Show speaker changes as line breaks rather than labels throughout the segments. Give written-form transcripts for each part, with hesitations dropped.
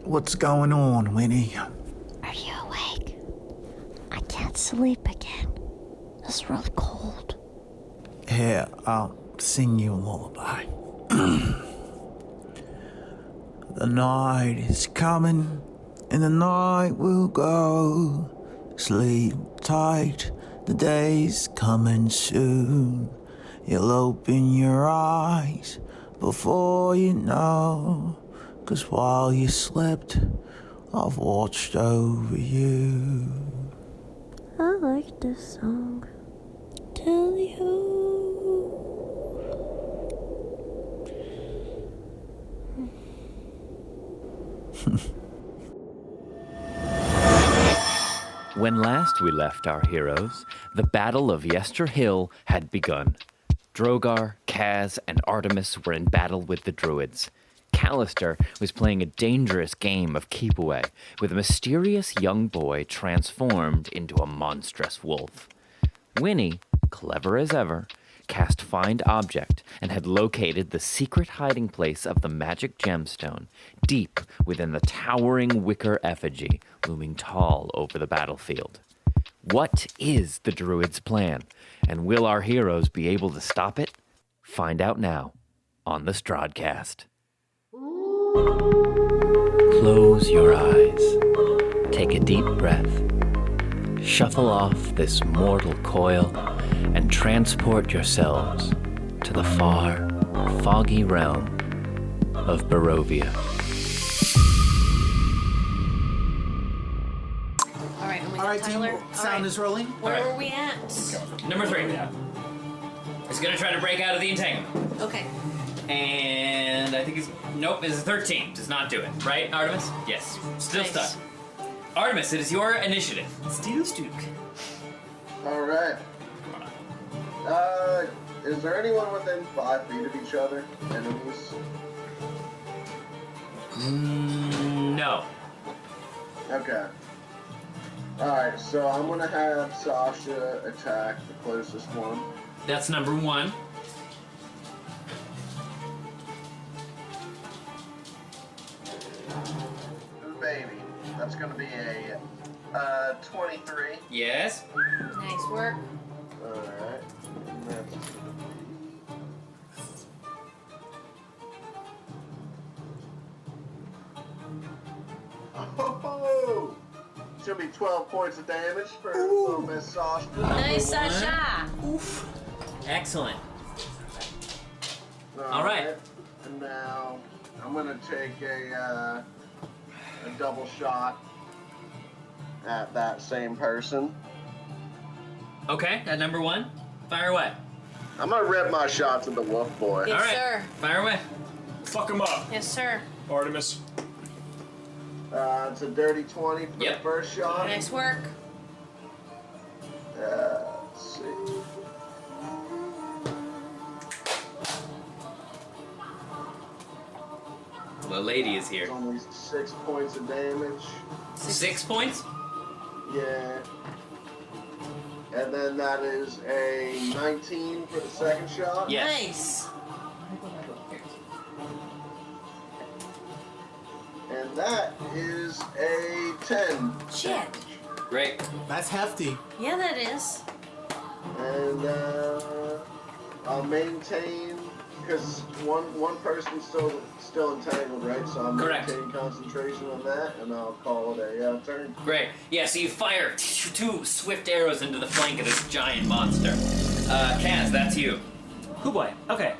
What's going on, Winnie?
Are you awake? I can't sleep again. It's real cold.
Here, I'll sing you a lullaby. The night is coming, and the night will go. Sleep tight, the day's coming soon. You'll open your eyes before you know. 'Cause while you slept, I've watched over you.
I like this song. Tell you.
When last we left our heroes, the Battle of Yester Hill had begun. Drogar, Kaz, and Artemis were in battle with the druids. Callister was playing a dangerous game of keep away with a mysterious young boy transformed into a monstrous wolf. Winnie, clever as ever, cast Find Object and had located the secret hiding place of the magic gemstone deep within the towering wicker effigy looming tall over the battlefield. What is the druid's plan, and will our heroes be able to stop it? Find out now on the Strahdcast. Close your eyes. Take a deep breath. Shuffle off this mortal coil and transport yourselves to the far, foggy realm of Barovia.
All right,
All right, team,
Tyler.
sound is rolling.
Where
All right.
were we at?
Number 3. It's gonna try to break out of the entanglement.
Okay.
And I think it's... Nope, it's a 13. Does not do it. Right, Artemis? Yes. Still
Nice.
stuck. Artemis, it is your initiative.
Steel Stook.
Alright. Is there anyone within 5 feet of each other? Enemies?
No.
Okay. Alright, so I'm gonna have Sasha attack the closest one.
That's number 1.
Ooh, baby. That's gonna be a 23.
Yes.
Nice work.
Alright. And that's... Oh! It's gonna be 12 points of damage for little Miss Sasha.
Nice, Sasha.
Oof. Excellent. All right.
And now I'm gonna take a double shot at that same person.
Okay, at number 1, fire away.
I'm gonna rip my shots at the wolf boy.
Yes,
All right,
sir.
fire away.
Fuck him up,
Yes, sir.
Artemis.
It's a dirty 20 for
Yep.
the first shot.
Nice work.
Let's see.
The lady is here.
It's only 6 points of damage.
6 points?
Yeah. And then that is a 19 for the second shot.
Yes.
Nice.
And that is a 10.
Shit.
Great.
That's hefty.
Yeah, that is.
And I'll maintain, because one person's still entangled, right? So I'll
Correct.
maintain concentration on that, and I'll call it a turn.
Great. Yeah, so you fire 2 swift arrows into the flank of this giant monster. Kaz, that's you.
Oh boy. Okay.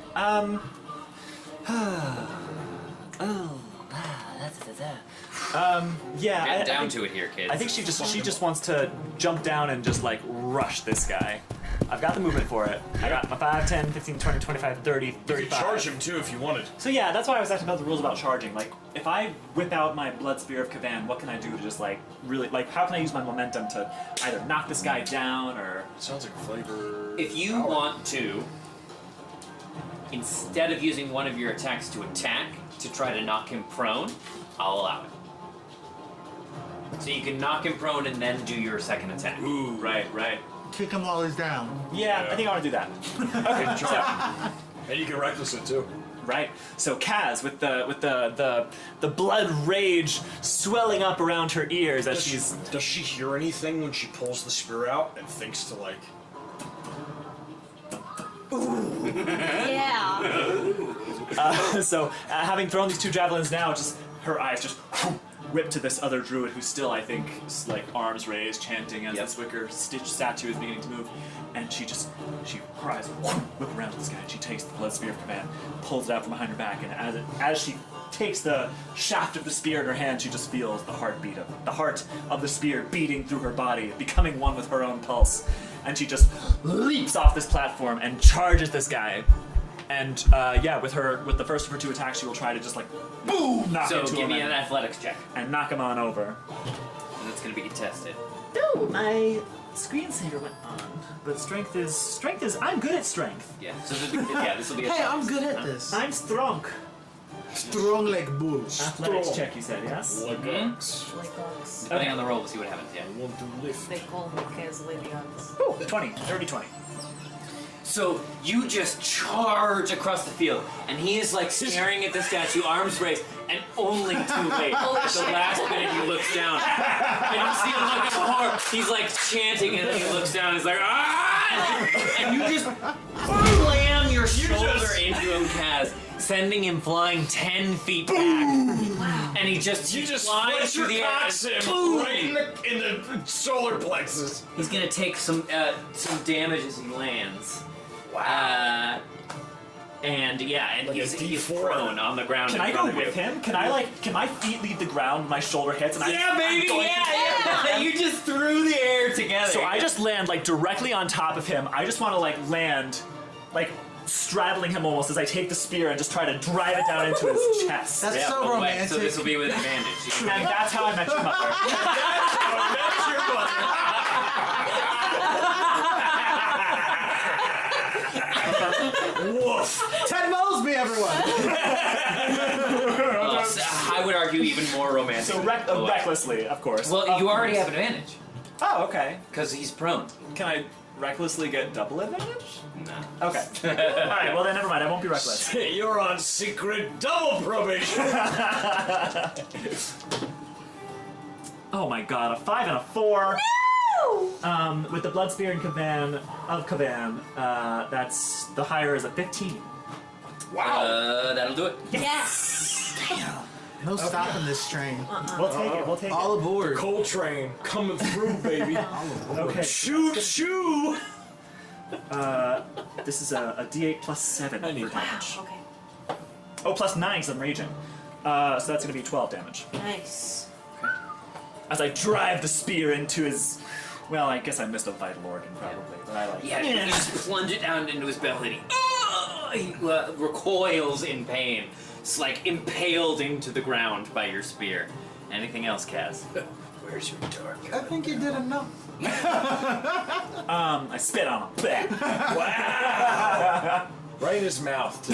Yeah.
Get
I
down
think,
to it here, kids.
I think she just wants to jump down and just like rush this guy. I've got the movement for it. I got my 5, 10, 15, 20, 25, 30,
You
35.
could charge him too if you wanted.
So yeah, that's why I was asking about the rules about charging. Like, if I whip out my Blood Spear of Kavan, what can I do to just like really like? How can I use my momentum to either knock this guy down or?
Sounds like a flavor.
If you want to, instead of using one of your attacks to attack, to try to knock him prone, I'll allow it. So you can knock him prone and then do your second attack.
Ooh, right.
Kick him while he's down.
Yeah, I think I want to do that. Okay, so
And you can reckless it too.
Right. So Kaz, with the blood rage swelling up around her ears as
Does she hear anything when she pulls the spear out and thinks to like?
Yeah.
So having thrown these 2 javelins now, just her eyes just whip to this other druid who's still, I think, like arms raised, chanting as this wicker stitch statue is beginning to move, and her eyes whip around to this guy, and she takes the blood spear of command, pulls it out from behind her back, and as she takes the shaft of the spear in her hand, she just feels the heart of the spear beating through her body, becoming one with her own pulse, and she just leaps off this platform and charges this guy. And with the first of her 2 attacks, she will try to just like boom knock
So
into
give
him
me an athletics check.
and knock him on over.
And it's gonna be contested.
No, my screensaver went on, but strength is I'm good at strength.
Yeah. So this will be a
Hey,
test.
I'm good at this.
I'm strong.
Strong like bull.
Athletics check, you said, yes?
Like dogs.
Like dogs.
Depending on the roll, we'll see what happens. Yeah.
I want to lift.
They call me Kasle dogs.
Oh, 20, dirty 20.
So you just charge across the field, and he is like staring at the statue, arms raised, and only too late. At the last minute, he looks down, and you see him look at the horror. He's like chanting, and then he looks down. He's like, ah! And you just slam your shoulder into him, Kaz, sending him flying 10 feet back. And he just flies through the air. And boom!
Right in the solar plexus.
He's gonna take some damage as he lands. Wow. And
Like
he's
a D4.
prone on the ground.
Can
in
I
front
go
of
with
you.
him? Can my feet leave the ground when my shoulder hits? And
Yeah,
I'm
baby.
going
Yeah. You just threw the air together.
So I just land like directly on top of him. I just want to like land, like straddling him almost as I take the spear and just try to drive it down into his chest.
That's
Yeah,
so
but wait,
romantic.
so this will be with advantage.
And that's how I met your mother.
Woof.
Ted Mosby, everyone.
I would argue even more romantic.
So recklessly, of course.
Well, you
Of
already
course.
have advantage
Oh, okay.
because he's prone.
Can I recklessly get double advantage?
No.
Okay. All right. Well, then never mind. I won't be reckless.
You're on secret double probation.
Oh my god, a 5 and a 4. No! With the blood spear and Kavan, that's the higher is a 15.
Wow.
That'll do it.
Yes!
No stopping this train.
We'll take it. We'll take
All aboard.
Coltrane coming through, baby.
it. Okay.
Shoot, shoo.
This is a D8 plus 7 for damage.
Okay.
Oh, plus 9 because I'm raging. So that's going to be 12 damage.
Nice.
As I drive the spear into his... Well, I guess I missed a vital organ probably, but I like
Yeah, you just plunge it down into his belly. He recoils in pain. It's like impaled into the ground by your spear. Anything else, Kaz?
Where's your dark?
I think you did enough.
I spit on him.
Wow. Right in his mouth, too.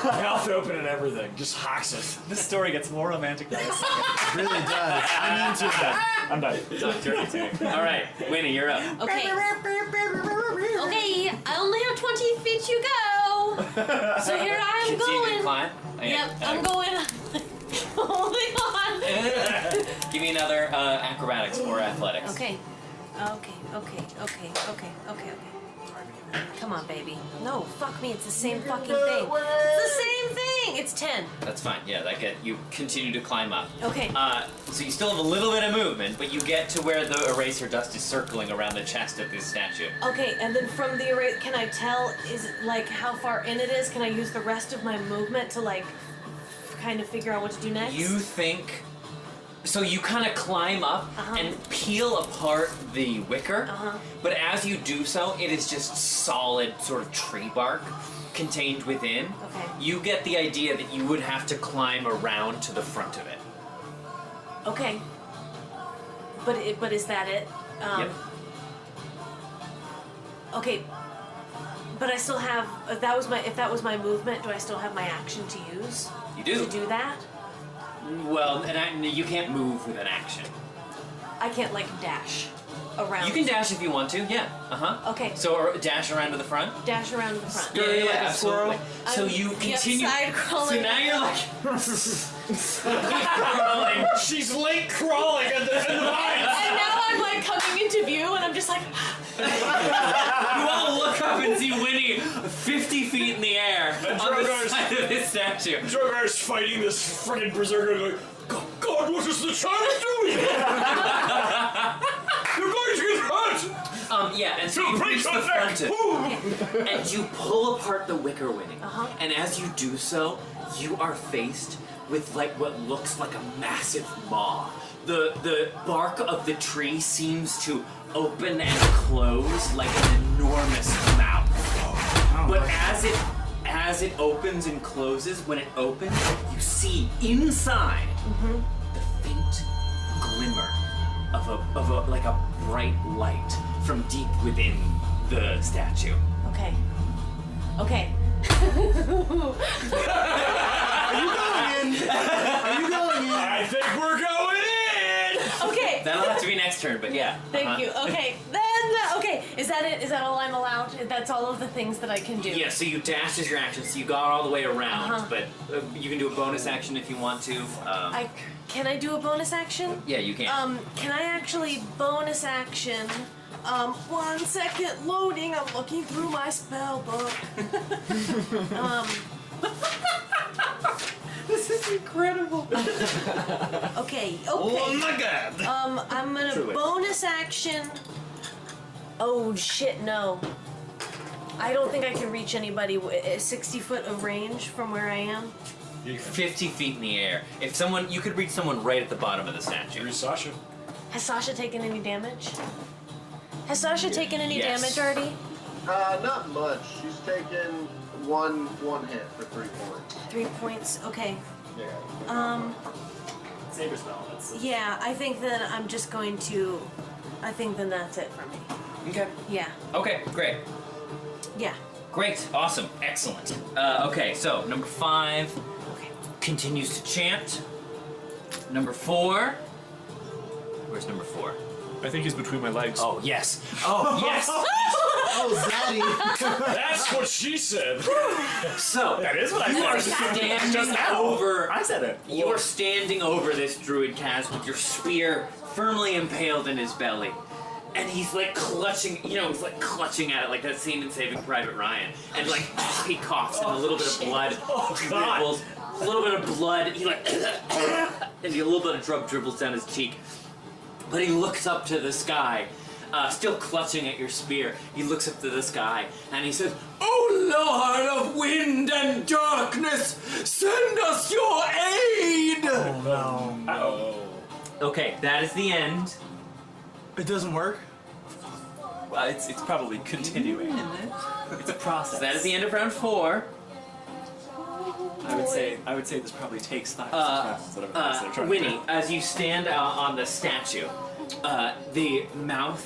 Mouth open and everything. Just hocks it.
This story gets more romantic than this.
It really does. I mean to.
I'm done.
All right, Winnie, you're up.
Okay. Okay, I only have 20 feet to go. So here I am
Continue to
going.
climb.
Yep, I'm going. Holding on.
Give me another acrobatics or athletics.
Okay. Come on, baby. No, fuck me. It's the same fucking thing. It's the same thing. It's 10.
That's fine. Yeah, you continue to climb up.
Okay.
So you still have a little bit of movement, but you get to where the eraser dust is circling around the chest of this statue.
Okay, and then from the array, can I tell, is it like how far in it is? Can I use the rest of my movement to like kind of figure out what to do next?
You think... So you kind of climb up and peel apart the wicker, but as you do so, it is just solid sort of tree bark contained within.
Okay.
You get the idea that you would have to climb around to the front of it.
Okay. But is that it?
Yep.
Okay. But I still have, if that was my movement, do I still have my action to use?
You do.
To do that?
Well, you can't move with an action.
I can't like dash. around.
You can dash if you want to. Yeah.
Okay.
So or dash around to the front.
Dash around to the front.
Yeah,
like a
absolutely.
squirrel.
So you continue.
side crawling.
So now you're like. crawling.
She's late crawling at the end of the line.
And now I'm like coming into view, and I'm just like.
You all look up and see Winnie 50 feet in the air
And
on the
Drogar's-
side of this statue.
Drogar's fighting this friggin' berserker going, God, what is the child doing? You're going to get hurt!
Yeah, and so
To
you
break
reach
your
the
neck!
front and you pull apart the wicker, Winnie. And as you do so, you are faced with like what looks like a massive maw. The bark of the tree seems to open and close like an enormous mouth. But as it opens and closes, when it opens, you see inside the faint glimmer of a like a bright light from deep within the statue.
Okay. Okay.
Are you going in?
I think we're going in!
Okay.
That'll have to be next turn, but yeah.
Thank you. Okay. Then. Okay. Is that it? Is that all I'm allowed? That's all of the things that I can do.
Yeah, so you dashed as your action, so you got all the way around, but you can do a bonus action if you want to.
Can I do a bonus action?
Yeah, you can.
Can I actually bonus action? 1 second loading. I'm looking through my spell book.
This is incredible.
Okay.
Oh my god.
I'm gonna
Druid.
bonus action. Oh shit, no. I don't think I can reach anybody 60 foot of range from where I am.
You're 50 feet in the air. If someone, you could reach someone right at the bottom of the statue.
Here's Sasha.
Has Sasha taken any damage? Has Sasha taken any
Yes.
damage already?
Not much. She's taken one hit for 3 points.
3 points. Okay.
Yeah.
Saber spell. That's
Yeah, I think then I'm just going to. I think then that's it for me.
Okay.
Yeah.
Okay, great.
Yeah.
Great, awesome, excellent. Okay, so number 5
Okay.
continues to chant. Number 4. Where's number 4?
I think he's between my legs.
Oh, yes. Oh, yes.
Oh, Zaddy.
That's what she said.
So,
That is what I
you are
said.
standing
Just now.
over.
I said it.
You are standing over this druid Kaz with your spear firmly impaled in his belly. And he's like clutching, he's like clutching at it like that scene in Saving Private Ryan. And like he coughs and a little bit of blood dribbles. A little bit of blood, he like and a little bit of drug dribbles down his cheek. But he looks up to the sky, still clutching at your spear. He looks up to the sky and he says, "Oh Lord of wind and darkness, send us your aid!"
Oh no.
Oh.
Okay, that is the end.
It doesn't work?
Well, it's probably continuing. It's a process.
So that is the end of round 4.
I would say this probably takes 5 or 6 rounds. Whatever it is they're trying to
Winnie,
do.
as you stand on the statue, the mouth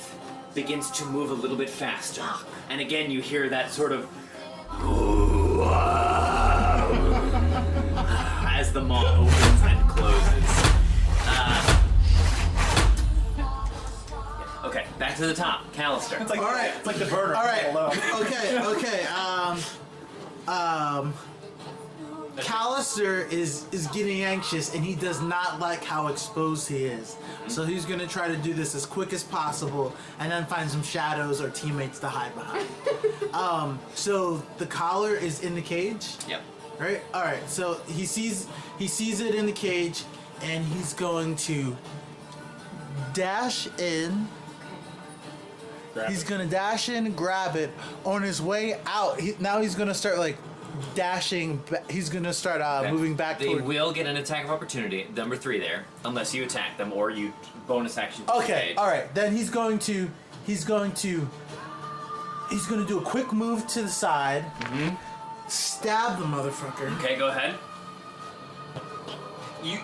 begins to move a little bit faster. And again, you hear that sort of as the maw opens and closes. Okay, back to the top. Callister.
It's like,
All right.
it's like the burner.
All right.
Hello.
Okay. Callister is getting anxious, and he does not like how exposed he is. So he's gonna try to do this as quick as possible, and then find some shadows or teammates to hide behind. So the collar is in the cage,
Yep.
right? All right. So he sees it in the cage, and he's going to dash in. He's gonna dash in, grab it. On his way out, now he's gonna start like dashing. He's gonna start
Okay.
moving back
They
toward.
will get an attack of opportunity, number 3 there, unless you attack them or you bonus action.
Okay, all right. Then he's going to do a quick move to the side, stab the motherfucker.
Okay, go ahead. You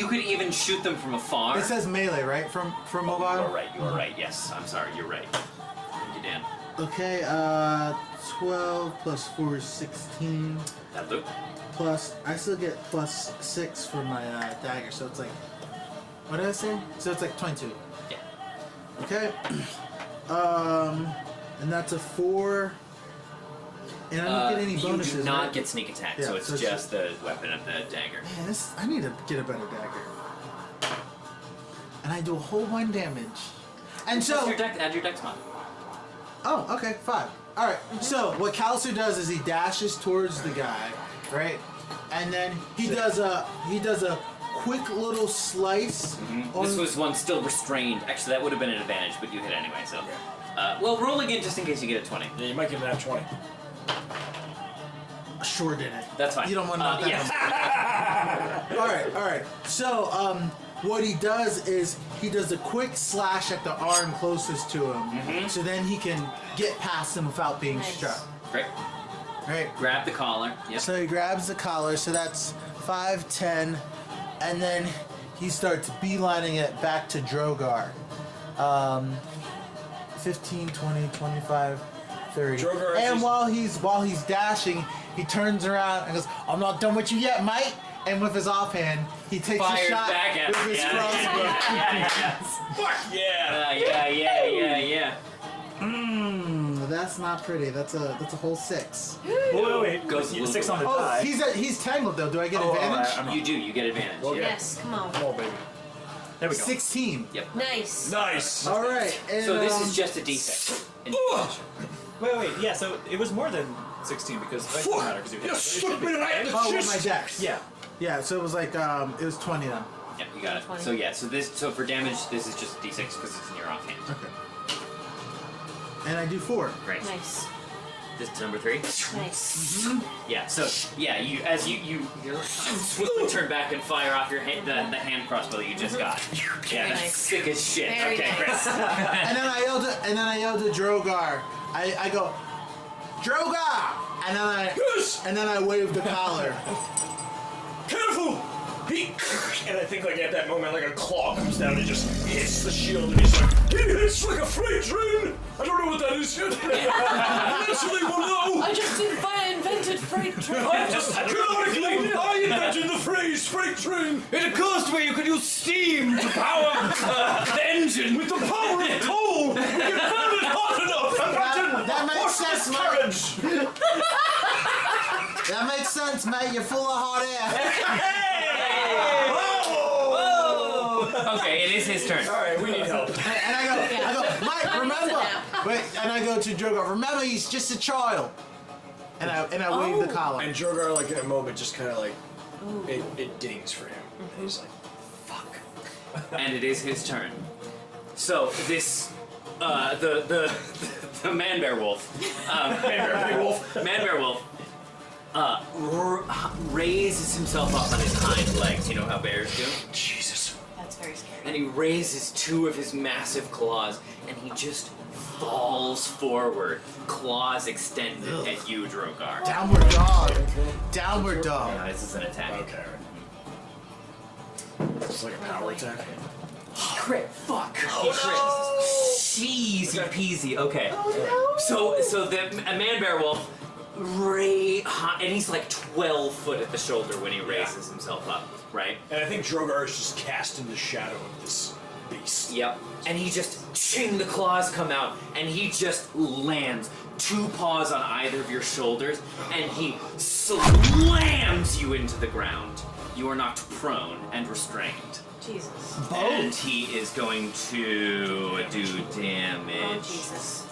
could even shoot them from afar.
It says melee, right? From mobile.
You are right. Yes, I'm sorry. You're right. Thank you, Dan.
Okay, 12 plus 4 is 16.
That loop.
Plus, I still get plus 6 for my dagger, so it's like, what did I say? So it's like 22.
Yeah.
Okay. And that's a 4. And I don't get any bonuses.
You do not
right?
get sneak attack,
Yeah,
so it's
so it's
just the weapon of the dagger.
Man, I need to get a better dagger. And I do a whole 1 damage. And so.
Add your dex mod.
Oh, okay, 5. All right. So what Callister does is he dashes towards the guy, right? And then he does a quick little slice. On
This was one still restrained. Actually, that would have been an advantage, but you hit anyway. So, well, roll again just in case you get a 20.
Yeah, you might get that 20.
Sure didn't.
That's fine.
You don't want to knock that
yes.
All right. So, what he does is he does a quick slash at the arm closest to him, so then he can get past him without being
Nice.
struck.
Great.
Right.
Grab the collar. Yep.
So he grabs the collar. So that's 5, 10, and then he starts beelining it back to Drogar. 15, 20, 25, 30.
Drogar
And
actually-
while he's dashing, he turns around and goes, "I'm not done with you yet, mate." And with his offhand, he takes
Fires
a shot
back at
with
him.
his
Yeah.
crossbow.
Fuck yeah!
Yeah.
That's not pretty. That's a whole 6.
Wait.
Goes a little
6 on the
Oh,
die.
he's tangled though. Do I get
Oh,
advantage?
I'm-
You do. You get advantage.
Well,
yeah.
Yes, come on.
Come on, baby.
There we go.
16.
Yep.
Nice.
Nice!
All right. And,
So this is just a d6.
Wait. Yeah. So it was more than 16 because it doesn't matter because you hit.
You
it.
stuck me right in the
oh, with
chest!
my dex.
Yeah.
Yeah. So it was like it was 20 then.
Yeah, you got it.
20.
So for damage, this is just a d6 because it's in your offhand.
Okay. And I do 4.
Great.
Nice.
This is number 3.
Nice.
Yeah. So yeah, you swiftly turn back and fire off your hand, the hand crossbow that you just got. Yeah, that's
Nice.
sick as shit.
Very
okay,
nice.
great.
And then I yelled to Drogar. I go, Drogar! And then I wave the collar.
Careful! And I think like at that moment like a claw comes down and just hits the shield and he's like, he hits like a freight train! I don't know what that is yet. Eventually we'll know!
I just invented freight train.
Canonically, I invented the phrase freight train!
It occurs to me you could use steam to power the engine.
With the power of coal, we can burn it hot enough!
That makes sense, mate.
Courage!
That makes sense, mate. You're full of hot air.
Okay, it is his turn.
Alright, we need help.
And I go, Mike, remember?
nap.
Wait, and I go to Drogar. Remember, he's just a child. And I wave the collar.
And Drogar, like in a moment, just kind of like, it dings for him. And he's like, fuck.
And it is his turn. So this, the man-bear wolf, man-bear wolf, raises himself up on his hind legs. You know how bears do?
Jesus.
That's very scary.
And he raises 2 of his massive claws, and he just falls forward, claws extended at you, Drogar.
Downward dog. Downward dog.
No, this is an attack.
Okay. It's like a power attack.
Crit. Fuck. He crits. Easy peasy. Okay. So the a man-bear wolf, and he's like 12 foot at the shoulder when he raises himself up, right?
And I think Drogar is just cast in the shadow of this beast.
Yep. And he just, ching, the claws come out, and he just lands 2 paws on either of your shoulders, and he slams you into the ground. You are knocked prone and restrained.
Jesus.
And he is going to do damage.
Oh, Jesus.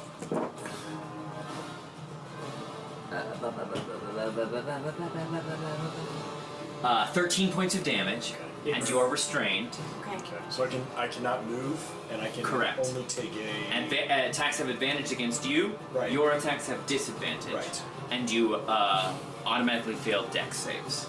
13 points of damage, and you are restrained.
Okay.
Okay. So I cannot move, and I can
Correct.
only take a.
And attacks have advantage against you.
Right.
Your attacks have disadvantage.
Right.
And you automatically fail dex saves.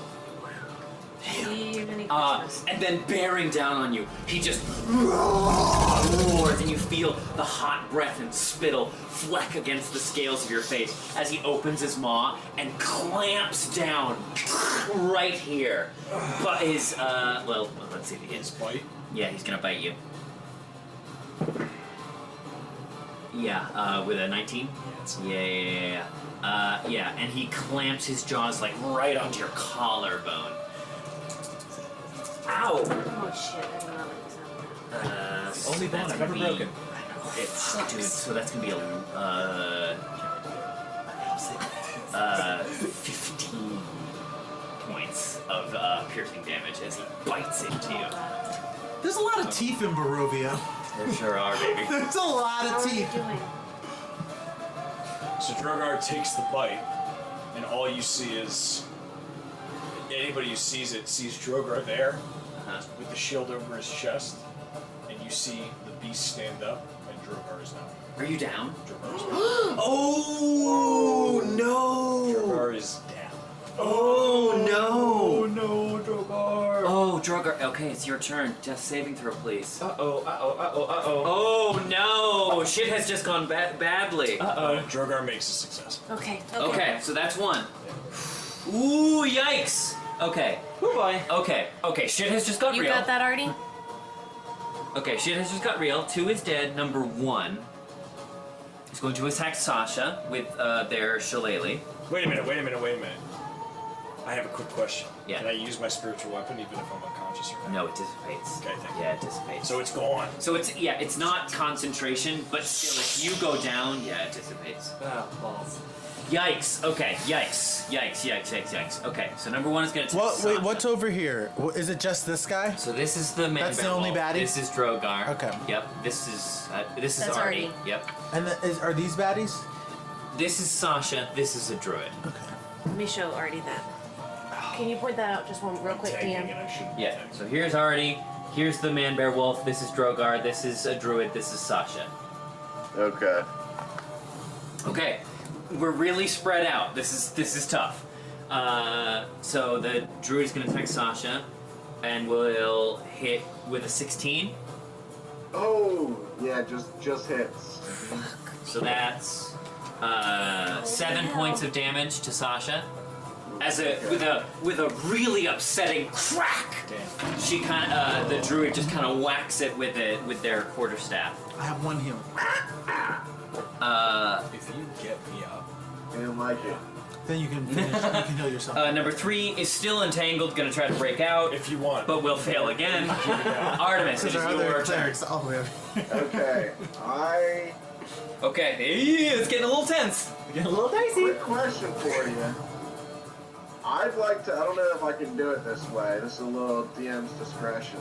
Even Christmas.
And then bearing down on you, he just roars, and you feel the hot breath and spittle fleck against the scales of your face as he opens his maw and clamps down right here. But his, well, let's see if he hits.
Bite.
Yeah, he's gonna bite you. Yeah, with a 19? Yeah. Yeah, and he clamps his jaws like right onto your collarbone. Ow!
Oh shit, I don't know what this
It's the only
so
bone
that's
I've
gonna
ever
be-
broken.
It's dude, so that's gonna be 15 points of piercing damage as he bites into you.
There's a lot of teeth in Barovia.
There sure are, baby.
There's a lot
How
of
are you
teeth.
doing?
So Drogar takes the bite, and all you see is anybody who sees it sees Drogar there with the shield over his chest, and you see the beast stand up, and Drogar is down.
Are you down?
Drogar is down.
Oh no!
Drogar is down.
Oh no!
no, Drogar.
Oh, Drogar. Okay, it's your turn. Just saving throw, please.
Uh-oh.
Oh no! Shit has just gone badly.
Drogar makes a success.
Okay.
Okay, so that's one. Ooh, yikes! Okay.
Oh boy.
Okay, shit has just got
You
real.
got that, Artie?
Okay, shit has just got real. 2 is dead. Number 1 is going to attack Sasha with their shillelagh.
Wait a minute. I have a quick question.
Yeah.
Can I use my spiritual weapon even if I'm unconscious or not?
No, it dissipates.
Okay, thank you.
Yeah, it dissipates.
So it's gone.
So it's not concentration, but still, if you go down, yeah, it dissipates.
Oh, balls.
Yikes! Okay, yikes! Okay, so number 1 is gonna attack Sasha.
Wait, what's over here? Is it just this guy?
So this is the man.
That's the only baddie?
This is Drogar.
Okay.
Yep. This is
That's
Artie.
Artie.
Yep.
And are these baddies?
This is Sasha. This is a druid.
Okay.
Let me show Artie that. Can you point that out just one real quick,
Tagging
DM?
and I shouldn't be
Yeah.
tagging.
So here's Artie. Here's the man bear wolf. This is Drogar. This is a druid. This is Sasha.
Okay.
Okay. We're really spread out. This is tough. So the druid is gonna attack Sasha, and will hit with a 16.
Oh, yeah, just hits.
So that's 7 points of damage to Sasha. As with a really upsetting crack, she the druid just kind of whacks it with their quarterstaff.
I have 1 heal.
If you get me up.
I didn't like it.
Then you can finish. You can heal yourself.
Number 3 is still entangled, gonna try to break out,
If you want.
but will fail again. Artemis, it
Because
is
our other
your turn.
clerics all the way over.
Okay,
Okay, it's getting a little tense.
Getting a little dicey.
quick question for you. I'd like to, I don't know if I can do it this way. This is a little DM's discretion.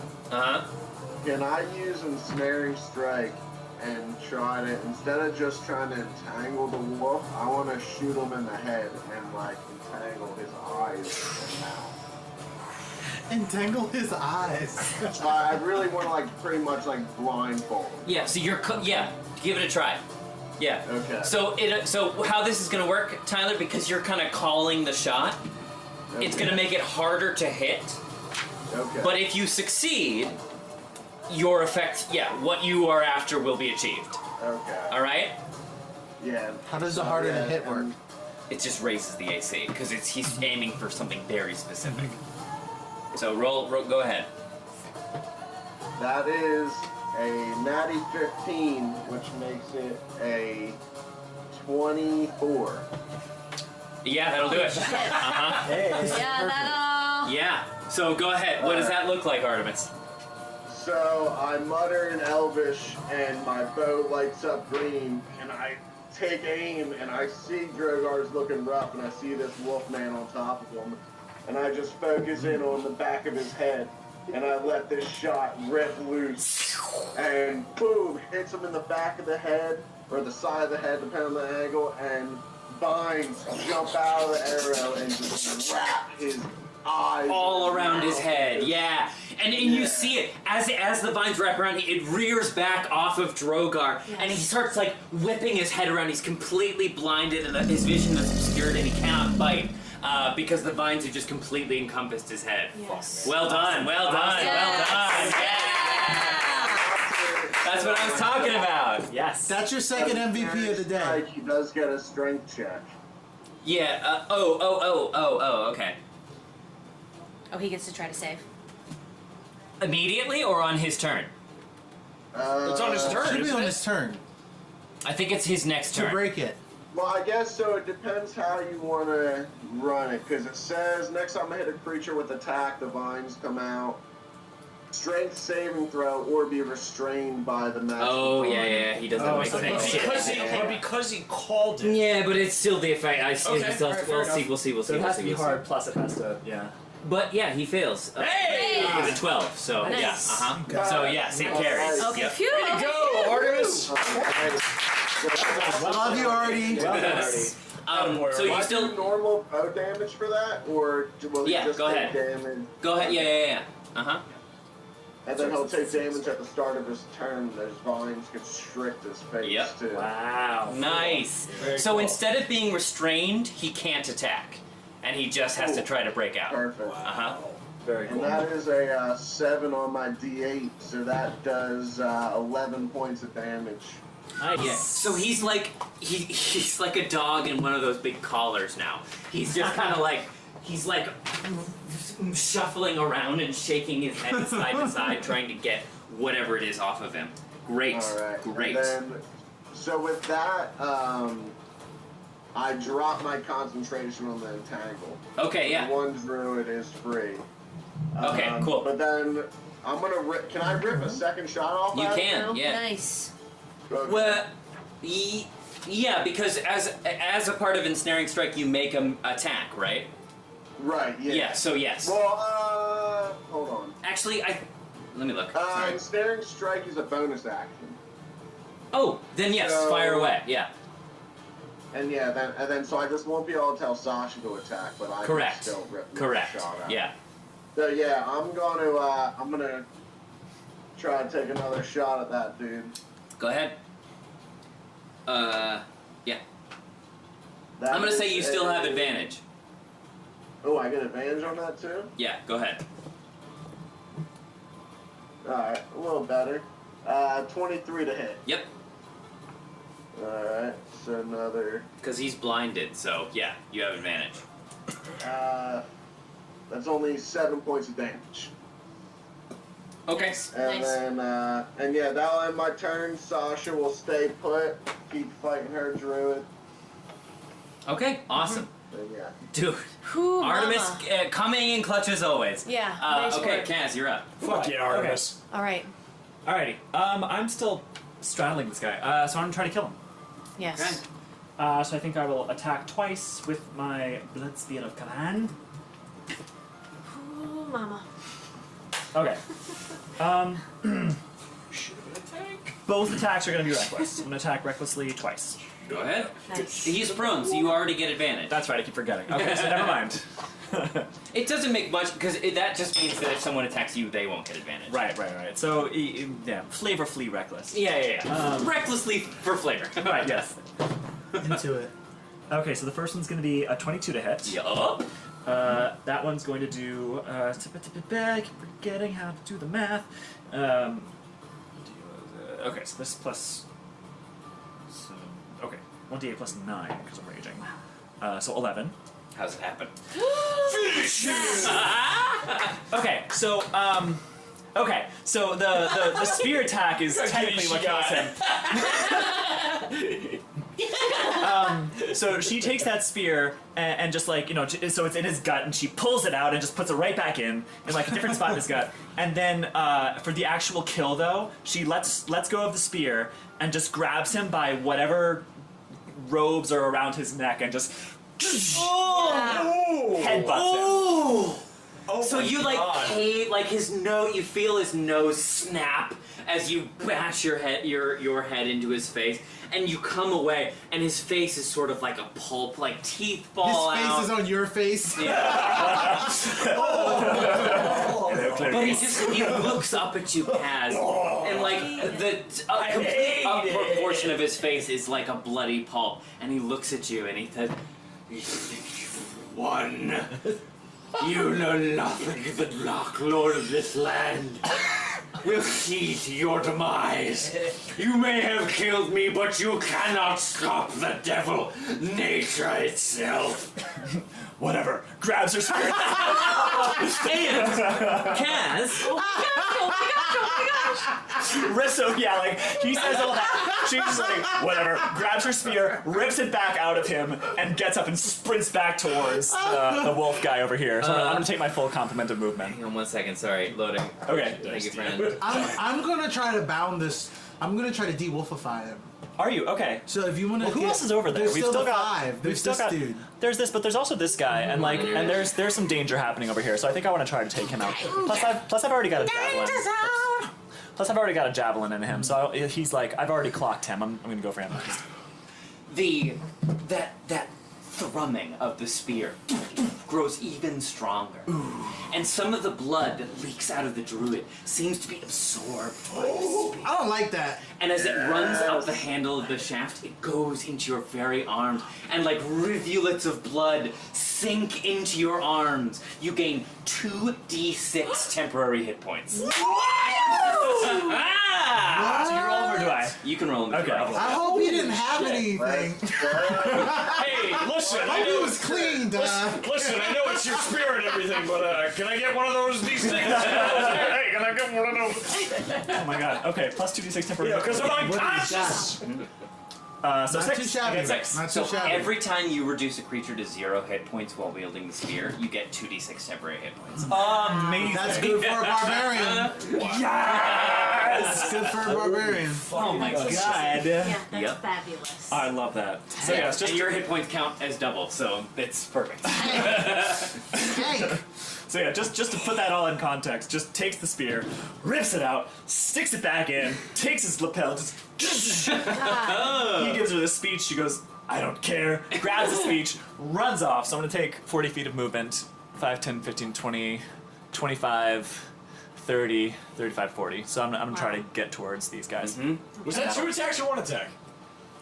Can I use Ensnaring Strike and try to, instead of just trying to entangle the wolf, I want to shoot him in the head and, like, entangle his eyes and mouth.
Entangle his eyes.
I really want to, like, pretty much, like, blindfold him.
Yeah, so give it a try. Yeah.
Okay.
So how this is gonna work, Tyler, because you're kind of calling the shot, it's gonna make it harder to hit.
Okay.
But if you succeed, your effect, what you are after will be achieved.
Okay.
All right?
Yeah.
How does the harder to hit work?
It just raises the AC because he's aiming for something very specific. So roll, go ahead.
That is a natty 15, which makes it a 24.
Yeah, that'll do it.
Yeah, that'll.
Yeah. So go ahead. What does that look like, Artemis?
So I mutter in Elvish, and my bow lights up green, and I take aim, and I see Drogar's looking rough, and I see this wolf man on top of him, and I just focus in on the back of his head, and I let this shot rip loose, and boom, hits him in the back of the head, or the side of the head, depending on the angle, and vines jump out of the arrow and just wrap his eyes
All around his head, yeah. And you
Yeah.
see it as the vines wrap around, it rears back off of Drogar, and he starts like whipping his head around. He's completely blinded, and his vision is obscured, and he cannot bite because the vines have just completely encompassed his head.
Yes.
Well done, well done, well done. Yeah. That's what I was talking about.
Yes.
That's your second MVP of the day.
He does get a strength check.
Yeah. Okay.
Oh, he gets to try to save.
Immediately or on his turn?
It's on his turn.
Should be
isn't
on
it?
his turn
I think it's his next
to
turn.
break it.
Well, I guess so. It depends how you want to run it, because it says next time I hit a creature with attack, the vines come out. strength saving throw or be restrained by the magic.
Oh, yeah, he doesn't make sense.
Because he called it.
Yeah, but it's still the effect. I see.
Okay, alright, fair enough.
We'll see.
So it has to be hard, plus it has to, yeah.
But yeah, he fails.
Hey!
With a 12, so
Nice.
yeah, So yes, it carries.
Okay,
Yep.
phew.
Way to go, Artemis!
Love you, Artie.
So you
Do I
still
do normal bow damage for that, or will he
Yeah,
just
go
take
ahead.
damage?
go ahead. Yeah.
And then he'll take damage at the start of his turn. Those vines constrict his face
Yep.
too.
Wow.
Nice.
Very
So
cool.
instead of being restrained, he can't attack, and he just has to try to break out.
Perfect.
Very
And
cool.
that is a 7 on my D8, so that does 11 points of damage.
Nice.
Yeah. So he's like he's like a dog in one of those big collars now. He's just kind of like he's like shuffling around and shaking his head side to side, trying to get whatever it is off of him. Great.
Alright.
Great.
And then, so with that, I drop my concentration on the entangle.
Okay. Yeah.
One druid is free.
Okay, cool.
But then I'm gonna rip. Can I rip a second shot off?
You
that
can.
now?
Yeah.
Nice.
Okay.
Well, yeah, because as a part of ensnaring strike, you make an attack, right?
Right. Yeah.
Yeah. So yes.
Well, hold on.
Actually, let me look. Sorry.
Ensnaring strike is a bonus action.
Oh, then yes,
So-
fire away. Yeah.
And yeah, then so I just won't be able to tell Sasha to attack, but I
Correct.
can still rip the
Correct.
shot out.
Yeah.
So yeah, I'm gonna try to take another shot at that dude.
Go ahead. Yeah.
That
I'm gonna say
is
you still have
a-
advantage.
Oh, I get advantage on that too?
Yeah, go ahead.
Alright, a little better. 23 to hit.
Yep.
Alright, so another,
Because he's blinded, so yeah, you have advantage.
that's only 7 points of damage.
Okay.
And
Nice.
then, and yeah, that'll end my turn. Sasha will stay put, keep fighting her druid.
Okay, awesome.
And yeah.
Dude,
Whew,
Artemis
mama.
coming in clutch as always.
Yeah, nice
okay,
work.
Kaz, you're up.
Fuck yeah, Artemis.
All right.
Alrighty. I'm still straddling this guy, so I'm gonna try to kill him.
Yes.
Okay.
So I think I will attack twice with my Blood Spear of Karan.
Ooh, mama.
Okay.
Should have been a tank.
Both attacks are gonna be reckless. I'm gonna attack recklessly twice.
Go ahead.
Nice.
He's prone, so you already get advantage.
That's right, I keep forgetting. Okay, so never mind.
It doesn't make much, because that just means that if someone attacks you, they won't get advantage.
Right. So, yeah, flavorfully reckless.
Yeah. Recklessly for flavor.
Right, yes.
Into it.
Okay, so the first one's going to be a 22 to hit.
Yup.
That one's going to do... I keep forgetting how to do the math. Okay, so this plus... So, okay, 1d8 plus 9, because I'm raging. So 11.
How's it happen?
Okay, so the spear attack is technically what kills him. So she takes that spear and just like, so it's in his gut, and she pulls it out and just puts it right back in like a different spot in his gut. And then for the actual kill though, she lets go of the spear and just grabs him by whatever robes are around his neck and just headbutts him.
Oh so you like his nose, you feel his nose snap as you bash your head into his face, and you come away, and his face is sort of like a pulp, like teeth fall
His face
out.
is on your face.
But he looks up at you, Kaz, and like the complete upper portion of his face is like a bloody pulp, and he looks at you and he says, "You think you've won? You know nothing of the Dark Lord of this land. We'll see to your demise. You may have killed me, but you cannot stop the devil, nature itself."
Whatever. Grabs her spear.
And Kaz,
So yeah, like he says all that. She's just like, whatever. Grabs her spear, rips it back out of him, and gets up and sprints back towards the wolf guy over here. So I'm gonna take my full complement of movement.
Hang on 1 second, sorry, loading.
Okay.
Thank you, friend.
I'm gonna try to bound this. I'm gonna try to de-wolfify him.
Are you? Okay.
So if you want to,
Well, who else is over there?
There's
We've
still
still
the
got
5. There's
we've still
this
got,
dude.
There's this, but there's also this guy, and like, and there's some danger happening over here. So I think I want to try to take him out. Plus I've already got a javelin. Plus I've already got a javelin in him. So he's like, I've already clocked him. I'm gonna go for him.
That thrumming of the spear grows even stronger. And some of the blood that leaks out of the druid seems to be absorbed by the spear.
I don't like that.
And as it runs up the handle of the shaft, it goes into your very arms, and like rivulets of blood sink into your arms. You gain 2d6 temporary hit points.
Do you roll or do I?
You can roll them. if
Okay,
you
I'll
like.
roll.
I hope you didn't have anything.
Hey, listen,
I
I
hope it
know.
was clean,
Listen, I know it's your spirit and everything, but can I get one of those these things? Hey, can I get one of those?
Oh my god. Okay, plus 2d6 temporary.
Because I'm unconscious.
So
Not
6.
too shabby.
I get 6.
Not too
So
shabby.
every time you reduce a creature to 0 hit points while wielding the spear, you get 2d6 temporary hit points.
Amazing.
That's good for a barbarian. That's good for a barbarian.
Oh my god.
Yeah, that's
Yep.
fabulous.
I love that. So yeah, it's just
and your hit points count as double, so it's perfect.
Tank.
So yeah, just to put that all in context, just takes the spear, rips it out, sticks it back in, takes his lapel, just he gives her this speech, she goes, I don't care, grabs the speech, runs off. So I'm gonna take 40 feet of movement, 5, 10, 15, 20, 25, 30, 35, 40. So I'm gonna try to get towards these guys.
Was that 2 attacks or 1 attack?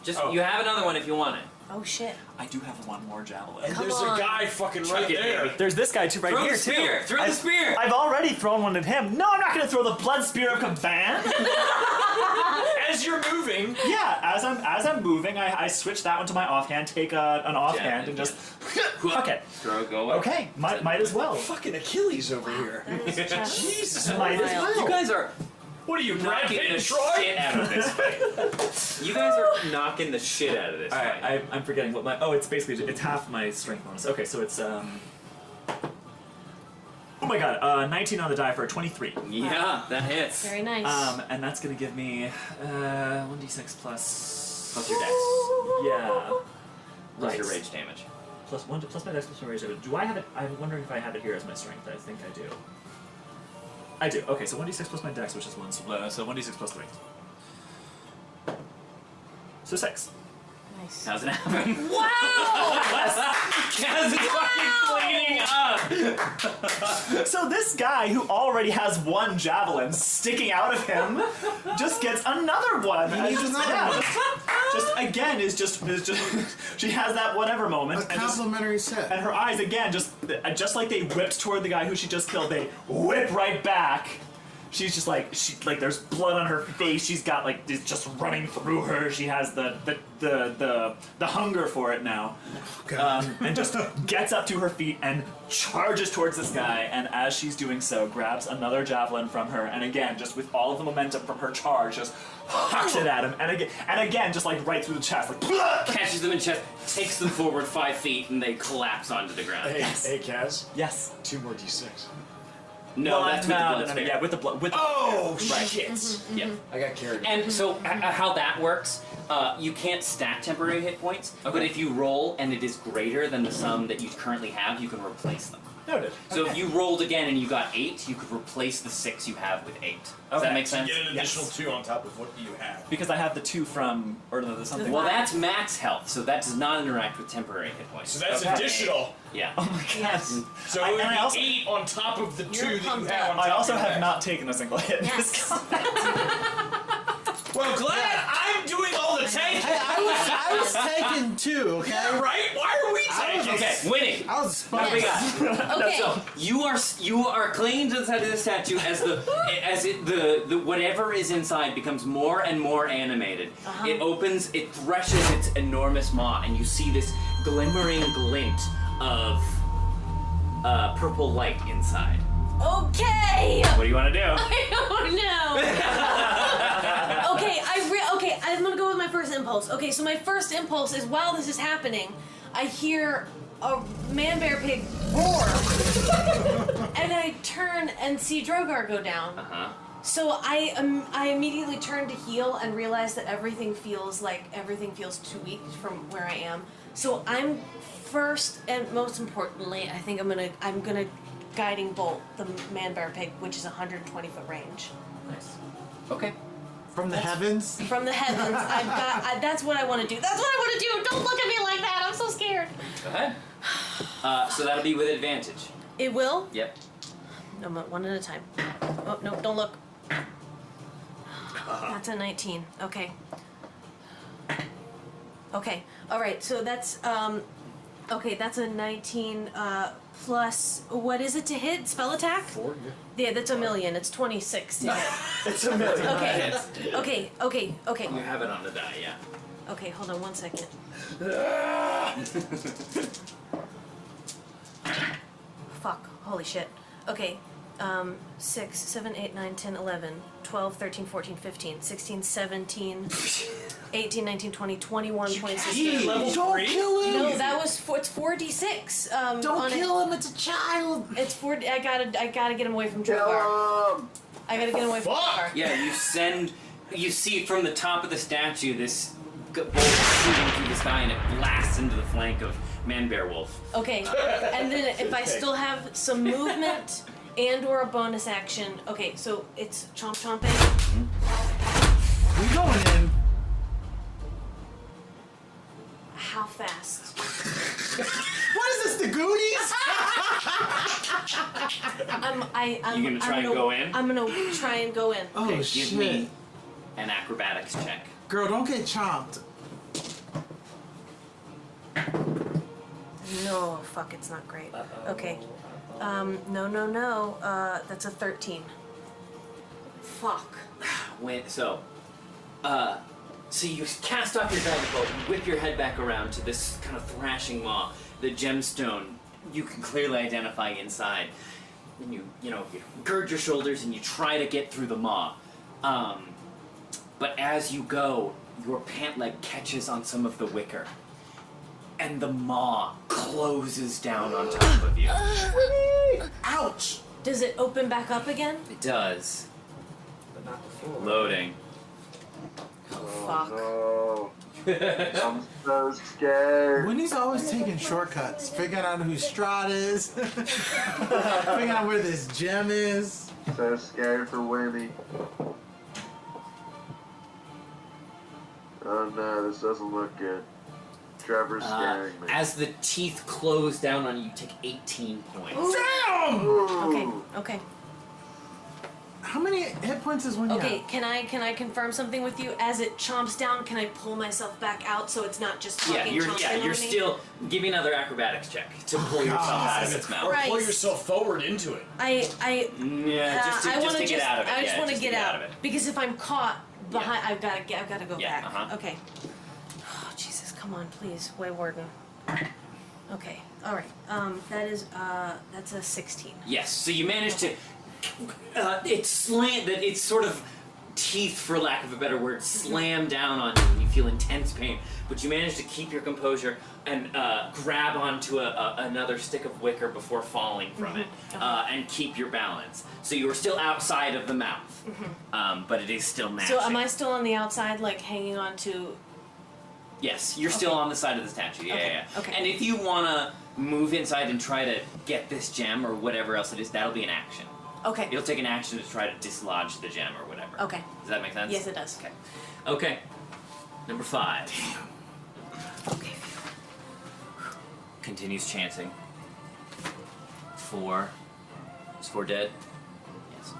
Just you have another one if you want it.
Oh shit.
I do have one more javelin.
And
Come
there's
on.
a guy fucking right
it,
there.
baby.
There's this guy too right
Throw
here
the spear!
too.
Throw the spear!
I've already thrown one at him. No, I'm not gonna throw the blood spear of Kavan.
As you're moving,
Yeah, as I'm moving, I switch that one to my offhand, take an offhand, and just okay.
Throw it, go away.
Okay, might as well.
fucking Achilles over here.
That is just
Jesus.
Might as well.
You guys are
What are you, Brad
knocking
Pitt
the
and Troy?
shit out of this fight. You guys are knocking the shit out of this
All
fight.
right, I'm forgetting what my. Oh, it's basically it's half my strength bonus. Okay, so it's Oh my god, 19 on the die for a 23.
Yeah, that hits.
very nice.
And that's gonna give me 1d6 plus.
Plus your dex.
Yeah.
Plus
Right.
your rage damage.
Plus my dex plus my rage damage. Do I have it? I'm wondering if I have it here as my strength. I think I do. I do. Okay, so 1d6 plus my dex, which is 1, so 1d6 plus 3. So 6.
nice.
How's it happen?
Wow!
Kaz is fucking cleaning up!
So this guy who already has one javelin sticking out of him just gets another one.
He needs another one.
Just again is just she has that whatever moment
A
and just
complimentary set.
and her eyes again just like they whipped toward the guy who she just killed, they whip right back. She's just like there's blood on her face. She's got like it's just running through her. She has the hunger for it now, and just gets up to her feet and charges towards this guy. And as she's doing so, grabs another javelin from her, and again, just with all of the momentum from her charge, just hucks it at him. And again, just like right through the chest, like
Catches them in chest, takes them forward 5 feet, and they collapse onto the ground.
Hey, hey, Kaz.
yes.
2 more d6.
No, that's with the blood
no,
spear.
yeah, with the blood. With
Oh,
Right.
shit.
Yeah.
I got carried.
And so how that works, you can't stack temporary hit points, but if you roll and it is greater than the sum that you currently have, you can replace them.
Noted.
So if you rolled again and you got 8, you could replace the 6 you have with 8. Does that make sense?
Get an additional 2 on top of what you have.
Because I have the 2 from or the something.
Well, that's max health, so that does not interact with temporary hit points.
So that's
Okay.
additional.
Yeah.
Oh my god.
So
I-
it would
and
be
I also-
8 on top of the 2 that you
pumped
have on
up.
top
I also
of your
have
dex.
not taken a single hit in this
Yes.
combat.
Well, glad I'm doing all the tanking.
Hey, I was taken too, okay?
Yeah, right? Why are we taking?
Okay, winning.
I was
What we
sponsored.
got?
Okay.
So you are clinging to the side of the statue as the whatever is inside becomes more and more animated. It opens, it threshes its enormous maw, and you see this glimmering glint of purple light inside.
Okay!
What do you want to do?
I don't know. impulse. Okay, so my first impulse is while this is happening, I hear a man-bear-pig roar, and I turn and see Drogar go down. So I immediately turn to heal and realize that everything feels too weak from where I am. So I'm first and most importantly, I think I'm gonna guiding bolt the man-bear-pig, which is 120-foot range.
Nice. Okay.
From the heavens?
From the heavens, that's what I want to do. That's what I want to do. Don't look at me like that. I'm so scared.
Go ahead. So that'll be with advantage.
It will?
Yep.
No, one at a time. Oh, no, don't look. That's a 19. Okay. Okay. All right. So that's okay. That's a 19 plus. What is it to hit? Spell attack?
4.
Yeah, that's a million. It's 26 to hit.
It's a million.
Okay. Okay.
You have it on the die, yeah.
Okay. Hold on 1 second. Fuck. Holy shit. Okay. 6, 7, 8, 9, 10, 11, 12, 13, 14, 15, 16, 17, 18, 19, 20, 21, 26.
Level
Don't
3?
kill him!
No, that was it's 4d6.
Don't kill him, it's a child!
It's 4. I gotta get him away from Drogar.
Kill him!
I gotta get him away from Drogar.
Yeah, you see from the top of the statue this bolt shooting through the sky and it blasts into the flank of Man-Bear Wolf.
Okay, and then if I still have some movement and or a bonus action. Okay, so it's chomping.
We going in.
How fast?
What is this, the Goonies?
I'm
You gonna try and go in?
I'm gonna try and go in.
Oh,
Okay,
shit.
give me an acrobatics check.
Girl, don't get chomped.
No, fuck, it's not great. Okay. No. That's a 13. Fuck.
So you cast off your diving boat and whip your head back around to this kind of thrashing maw. The gemstone you can clearly identify inside. And you gird your shoulders and you try to get through the maw. But as you go, your pant leg catches on some of the wicker. And the maw closes down on top of you.
Ouch!
Does it open back up again?
It does.
But not before.
Loading.
Fuck.
Oh, I'm so scared.
Winnie's always taking shortcuts, figuring out who Strahd is, figuring out where this gem is.
So scared for Winnie. Oh no, this doesn't look good. Trevor's scaring me.
As the teeth close down on you, you take 18 points.
Okay.
How many hit points is Winnie
Okay,
at?
can I confirm something with you? As it chomps down, can I pull myself back out so it's not just fucking chomping on
you're
me?
still. Give me another acrobatics check to pull yourself out of its mouth.
Right.
Pull yourself forward into it.
Yeah, just to get out of it.
I just
Yeah,
want to get out
of it.
because if I'm caught behind, I've got to go
Yeah,
back. Okay. Oh Jesus, come on, please, Way Warden. Okay, all right. That's a 16.
Yes. So you managed to. It's sort of teeth, for lack of a better word, slam down on you, and you feel intense pain. But you manage to keep your composure and grab onto another stick of wicker before falling from it, and keep your balance. So you are still outside of the mouth, but it is still gnashing.
So am I still on the outside, like hanging on to?
Yes, you're still on the side of the statue. Yeah.
Okay.
And if you wanna move inside and try to get this gem or whatever else it is, that'll be an action.
Okay.
It'll take an action to try to dislodge the gem or whatever.
Okay.
Does that make sense?
Yes, it does.
Okay. Number 5.
Okay.
Continues chanting. 4. Is 4 dead? Yes.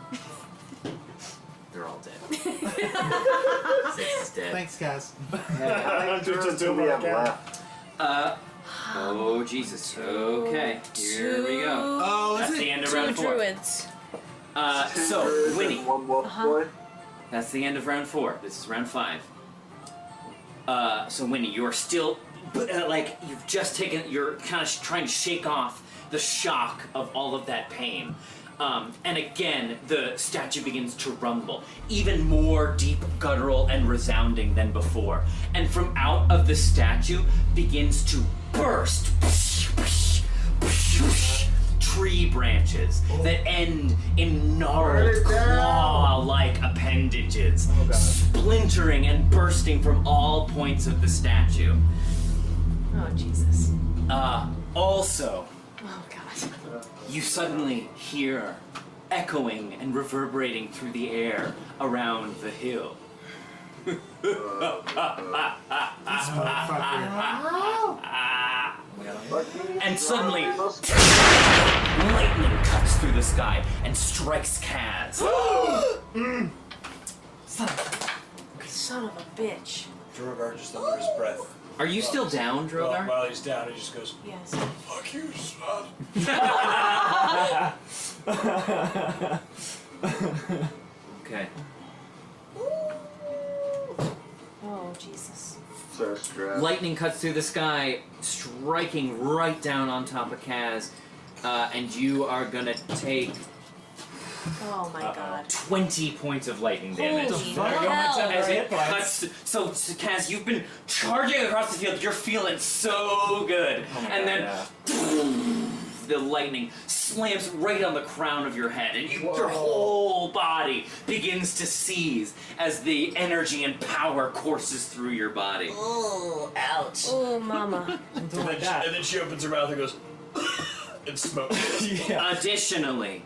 They're all dead. 6 is dead.
Thanks, guys.
How many turns do we have left?
Oh, Jesus. Okay. Here we go.
Oh,
That's
is
the
it?
end of
2
round 4.
druids.
So, Winnie.
One wolf boy.
That's the end of round 4. This is round 5. So Winnie, you're still, you've just taken, you're kind of trying to shake off the shock of all of that pain. And again, the statue begins to rumble, even more deep, guttural, and resounding than before. And from out of the statue begins to burst tree branches that end in gnarled, claw-like appendages, splintering and bursting from all points of the statue.
Oh, Jesus.
Also,
Oh, God.
you suddenly hear echoing and reverberating through the air around the hill. And suddenly, lightning cuts through the sky and strikes Kaz.
Son of a bitch.
Drogar just under his breath.
Are you still down, Drogar?
While he's down, he just goes,
Yes.
"Fuck you, son."
Okay.
Oh, Jesus.
So stressed.
Lightning cuts through the sky, striking right down on top of Kaz, and you are gonna take
Oh, my God.
20 points of lightning damage.
Holy
As
hell.
it
Cuts, so Kaz, you've been charging across the field. You're feeling so good, and then the lightning slams right on the crown of your head, and your whole body begins to seize as the energy and power courses through your body.
Oh, ouch. Oh, mama.
And then she opens her mouth and goes, and smokes.
Additionally,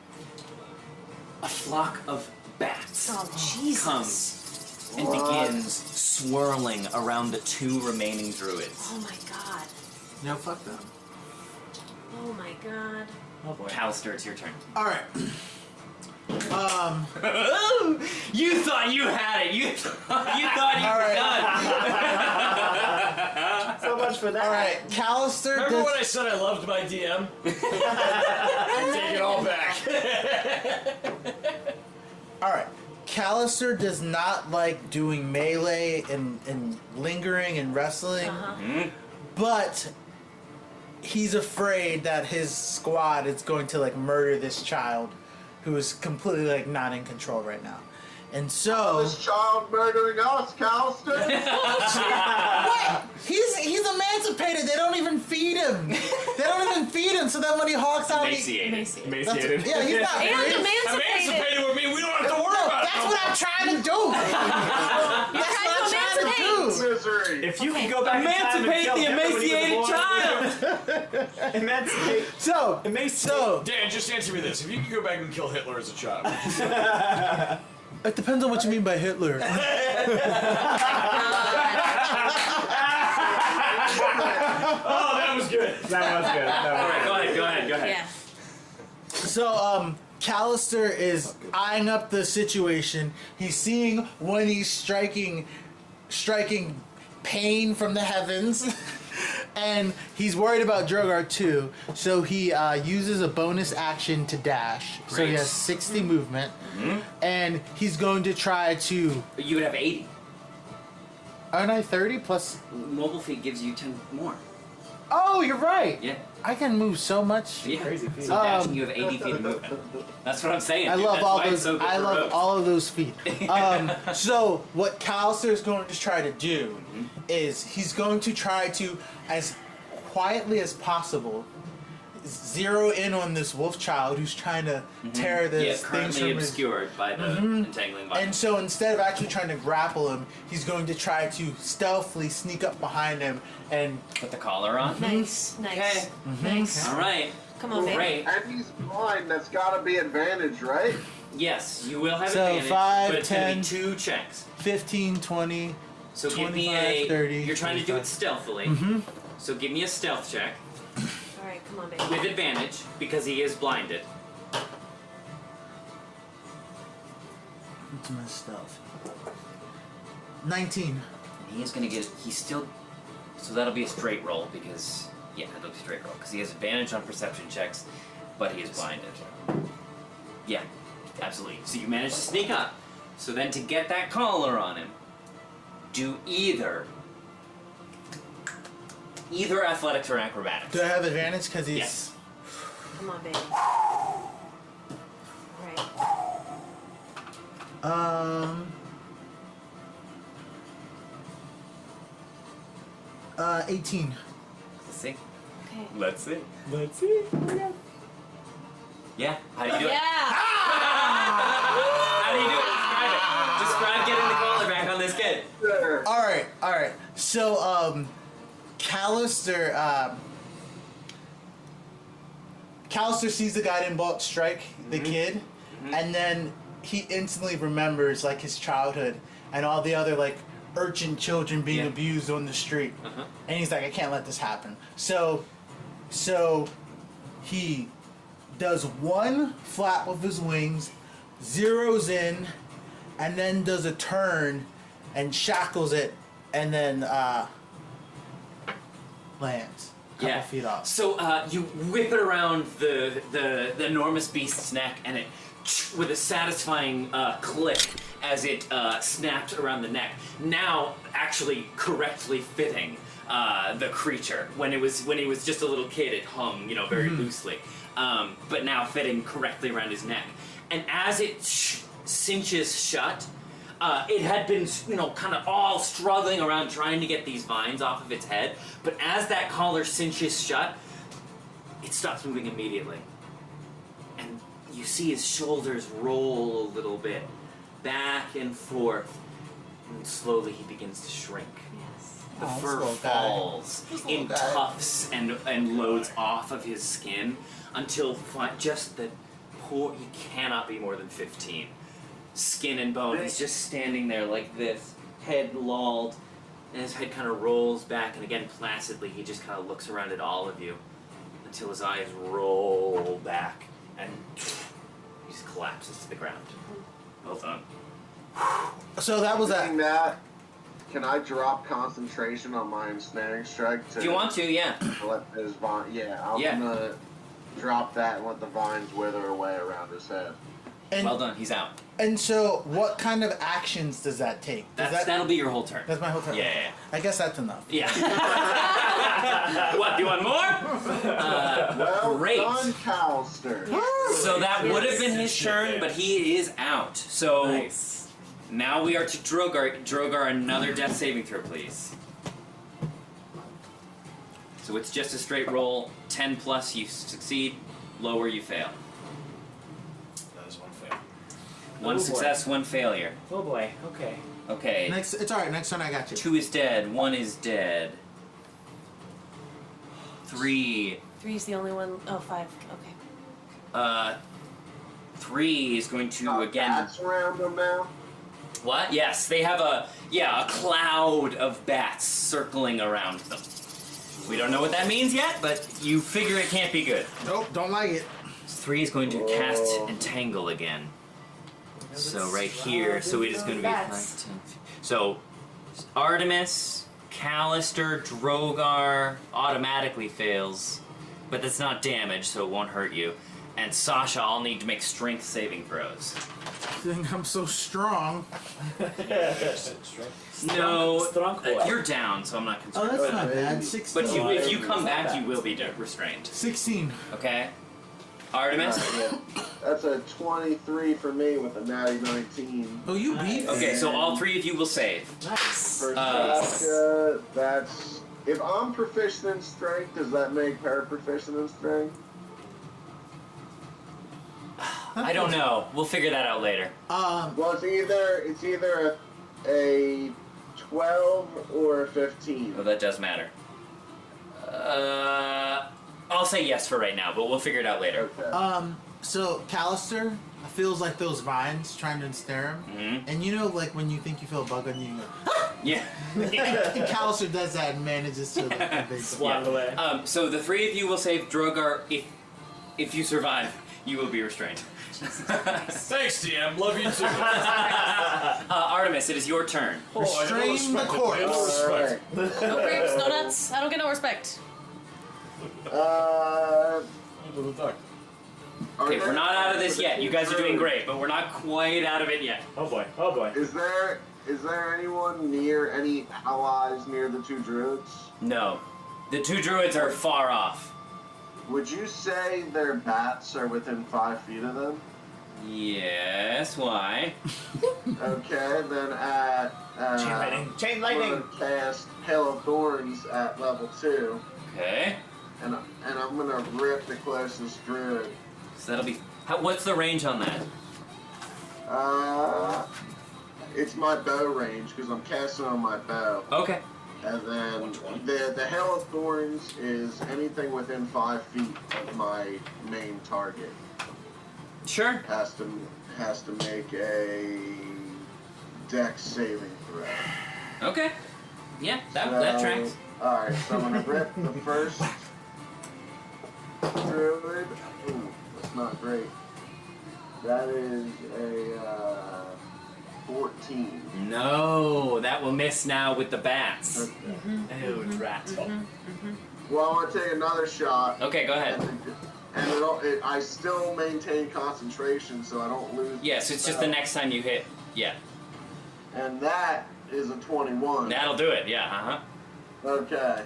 a flock of bats
Oh, Jesus.
comes and begins swirling around the two remaining druids.
Oh, my God.
No, fuck them.
Oh, my God.
Oh boy.
Callister, it's your turn.
All right.
You thought you had it. You thought you
All
were
right.
done.
So much for that.
All right, Callister.
Remember when I said I loved my DM? Take it all back.
All right, Callister does not like doing melee and lingering and wrestling, but he's afraid that his squad is going to like murder this child, who is completely like not in control right now, and so.
This child murdering us, Callister?
What? He's emancipated. They don't even feed him. They don't even feed him. So then when he hawks out,
Emaciated.
Emaciated.
yeah, he's not
And
free.
emancipated.
Emancipated would mean we don't have to worry
No,
about
that's
it.
what I'm trying to do. That's
trying
what
to
I'm trying to do.
Misery.
If you can go back in time and
Emancipate
kill
the
him when he
emaciated
was born.
child.
Emancipate.
So
Dan, just answer me this. If you could go back and kill Hitler as a child,
it depends on what you mean by Hitler.
oh, that was good.
That was good.
All right, go ahead.
Yeah.
So, Callister is eyeing up the situation. He's seeing when he's striking pain from the heavens. And he's worried about Drogar too, so he uses a bonus action to dash. So he
Great.
has 60 movement, and he's going to try to.
You would have 80.
Aren't I 30 plus?
Mobile feat gives you 10 more.
Oh, you're right.
Yeah.
I can move so much.
Yeah.
Crazy feat.
So dashing, you have 80 feet of movement. That's what I'm saying.
I
dude.
love
That's
all
why it's
those.
so good
I
for
love
rogues.
all of those feet. So what Callister is going to try to do is he's going to try to, as quietly as possible, zero in on this wolf child who's trying to tear
Yeah,
this thing
currently
from his.
obscured by the entangling vine.
And so instead of actually trying to grapple him, he's going to try to stealthily sneak up behind him and.
Put the collar on.
Nice.
Okay.
Nice.
All right.
Come on, baby.
Great.
And he's blind, that's gotta be advantage, right?
Yes, you will have
So
advantage,
5,
but it's
10.
going to be 2 checks.
15, 20.
So give me
25,
a.
30,
You're trying to do it
25.
stealthily. So give me a stealth check
All right, come on, baby.
with advantage because he is blinded.
What's my stuff? 19.
And he is going to get. He's still. So that'll be a straight roll because. Yeah, it'll be a straight roll because he has advantage on perception checks, but he is blinded. Yeah, absolutely. So you manage to sneak up. So then to get that collar on him, do either athletics or acrobatics.
Do I have advantage because he's.
Yes.
Come on, baby.
$18.
Let's see.
Okay.
Let's see. Let's see. Yeah. How do you do it?
Yeah.
How do you do it? Describe it. Describe getting the collar back on this kid.
Sure.
All right. So, Callister sees the guy didn't bolt strike the kid, and then he instantly remembers like his childhood and all the other like urchin children being abused on the street, and he's like, I can't let this happen. So he does one flap of his wings, zeroes in, and then does a turn and shackles it, and then lands a couple feet off.
So you whip it around the enormous beast's neck, and it with a satisfying click as it snapped around the neck. Now actually correctly fitting the creature. When he was just a little kid, it hung very loosely, but now fitting correctly around his neck. And as it cinches shut, it had been, kind of all struggling around trying to get these vines off of its head. But as that collar cinches shut, it stops moving immediately. And you see his shoulders roll a little bit, back and forth. And slowly he begins to shrink.
Yes.
The
Oh,
fur
this little guy.
falls
This
in
little guy.
tufts and loads off of his skin until just the poor, he cannot be more than 15. Skin and bone. He's just standing there like this, head lolled, and his head kind of rolls back, and again, placidly, he just kind of looks around at all of you until his eyes roll back, and he just collapses to the ground. Well done.
So that was
Doing
that.
that, can I drop concentration on my ensnaring strike to
If you want to, yeah.
let his vine? Yeah, I'm
Yeah.
gonna drop that and let the vines wither away around his head.
And,
Well done, he's out.
and so, what kind of actions does that take?
That'll be your whole turn.
That's my whole turn.
Yeah.
I guess that's enough.
Yeah. What, do you want more?
Well
Great.
done, Callister.
So that would have been his turn, but he is out. So
Nice.
now we are to Drogar. Drogar, another death saving throw, please. So it's just a straight roll. 10 plus, you succeed. Lower, you fail.
That is one fail.
One
Oh, boy.
success, one failure.
Oh boy. Okay.
Okay.
It's alright, next turn I got you.
2 is dead. 1 is dead. 3.
3's the only one. Oh, 5. Okay.
3 is going to again.
Bats around him now.
What? Yes, they have a cloud of bats circling around them. We don't know what that means yet, but you figure it can't be good.
Nope, don't like it.
3 is going to cast Entangle again. So right here, so it is going to be 5, 10. So Artemis, Callister, Drogar automatically fails, but that's not damage, so it won't hurt you. And Sasha, I'll need to make strength saving throws.
I think I'm so strong.
No,
Strong boy.
you're down, so I'm not
Oh,
concerned.
that's not bad. 16.
But if you come back, you will be restrained.
16.
Okay? Artemis?
That's a 23 for me with a natty 19.
Oh, you beat me.
Okay, so all 3 of you will save.
Nice.
For Sasha, that's... If I'm proficient in strength, does that make her proficient in strength?
I don't know. We'll figure that out later.
Well, it's either a 12 or a 15.
Oh, that does matter. I'll say yes for right now, but we'll figure it out later.
Okay.
So Callister feels like those vines trying to ensnare him.
Mhm.
And you know, like when you think you feel a bug on you, you go,
Yeah.
and Callister does that and manages to like, evade them.
Swat away.
So the 3 of you will save Drogar. If you survive, you will be restrained.
Thanks, DM. Love you too.
Artemis, it is your turn.
Restrain the corpse.
Alright.
No grapes, no nuts. I don't get no respect.
Okay, we're not out of this yet. You guys are doing great, but we're not quite out of it yet.
Oh boy. Oh boy.
Is there anyone near, any allies near the 2 druids?
No. The 2 druids are far off.
Would you say their bats are within 5 feet of them?
Yes, why?
Okay, then at
Chain
I'm
lightning.
gonna cast Hail of Thorns at level 2,
Okay.
and I'm gonna rip the closest druid.
So that'll be. What's the range on that?
It's my bow range because I'm casting on my bow.
Okay.
And then
120.
the Hail of Thorns is anything within 5 feet of my main target.
Sure.
Has to make a Dex saving throw.
Okay. Yeah, that tracks.
Alright, so I'm gonna rip the first druid. Ooh, that's not great. That is a 14.
No, that will miss now with the bats.
Okay.
Ew, rat.
Well, I'm gonna take another shot.
Okay, go ahead.
And I still maintain concentration, so I don't lose.
Yes, it's just the next time you hit. Yeah.
And that is a 21.
That'll do it, yeah,
Okay.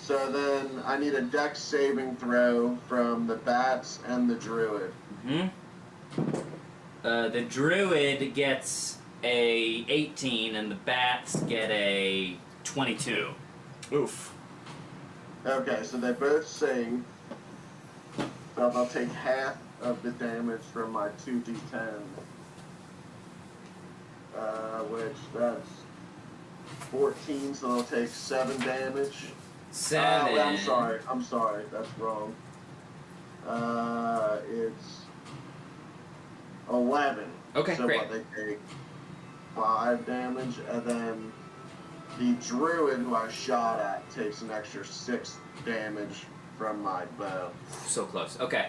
So then I need a Dex saving throw from the bats and the druid.
The druid gets a 18 and the bats get a 22.
Oof.
Okay, so they both save. So they'll take half of the damage from my 2d10. Which that's 14, so they'll take 7 damage.
7.
I'm sorry, that's wrong. It's 11.
Okay,
so
great.
What, they take 5 damage, and then the druid who I shot at takes an extra 6 damage from my bow.
So close. Okay.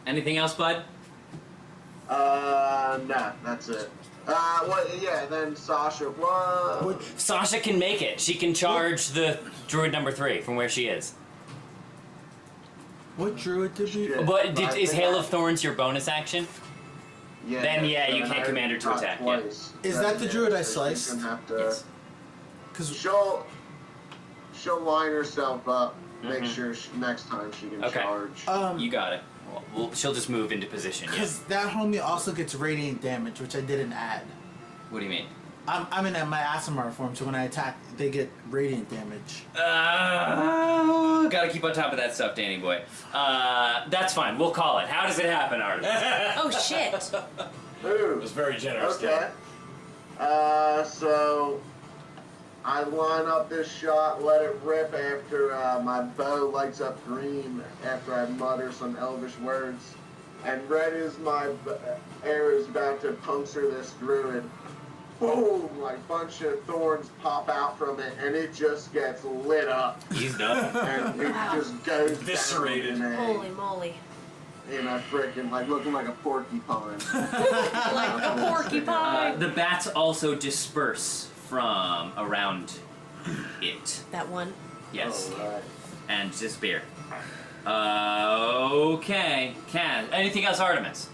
Anything else, bud?
Nah, that's it. Then Sasha, what?
Sasha can make it. She can charge the druid number 3 from where she is.
What druid did we?
Shit.
But
I
is
think
Hail
I-
of Thorns your bonus action?
Yeah,
Then, yeah, you
then
can't
I
command her to
shot
attack, yeah.
twice.
Is that the druid I
so
sliced?
She's gonna have to,
Yes.
Because
She'll line herself up, make sure next time she can
Okay.
charge.
You got it. Well, she'll just move into position. Yeah.
because that homie also gets radiant damage, which I didn't add.
What do you mean?
I'm in my Aasimar form, so when I attack, they get radiant damage.
Gotta keep on top of that stuff, Danny boy. That's fine. We'll call it. How does it happen, Artemis?
Oh shit!
It
Ooh,
was very generous.
okay. So I line up this shot, let it rip after my bow lights up green after I mutter some elvish words. And right as my arrow is about to puncture this druid, boom, like bunch of thorns pop out from it, and it just gets lit up.
He's done.
And it just goes
Eviscerated.
down
Holy moly!
in a frickin' like looking like a porcupine.
Like a porcupine.
The bats also disperse from around it.
That one.
Yes.
Alright.
And disappear. Okay. Kaz. Anything else, Artemis?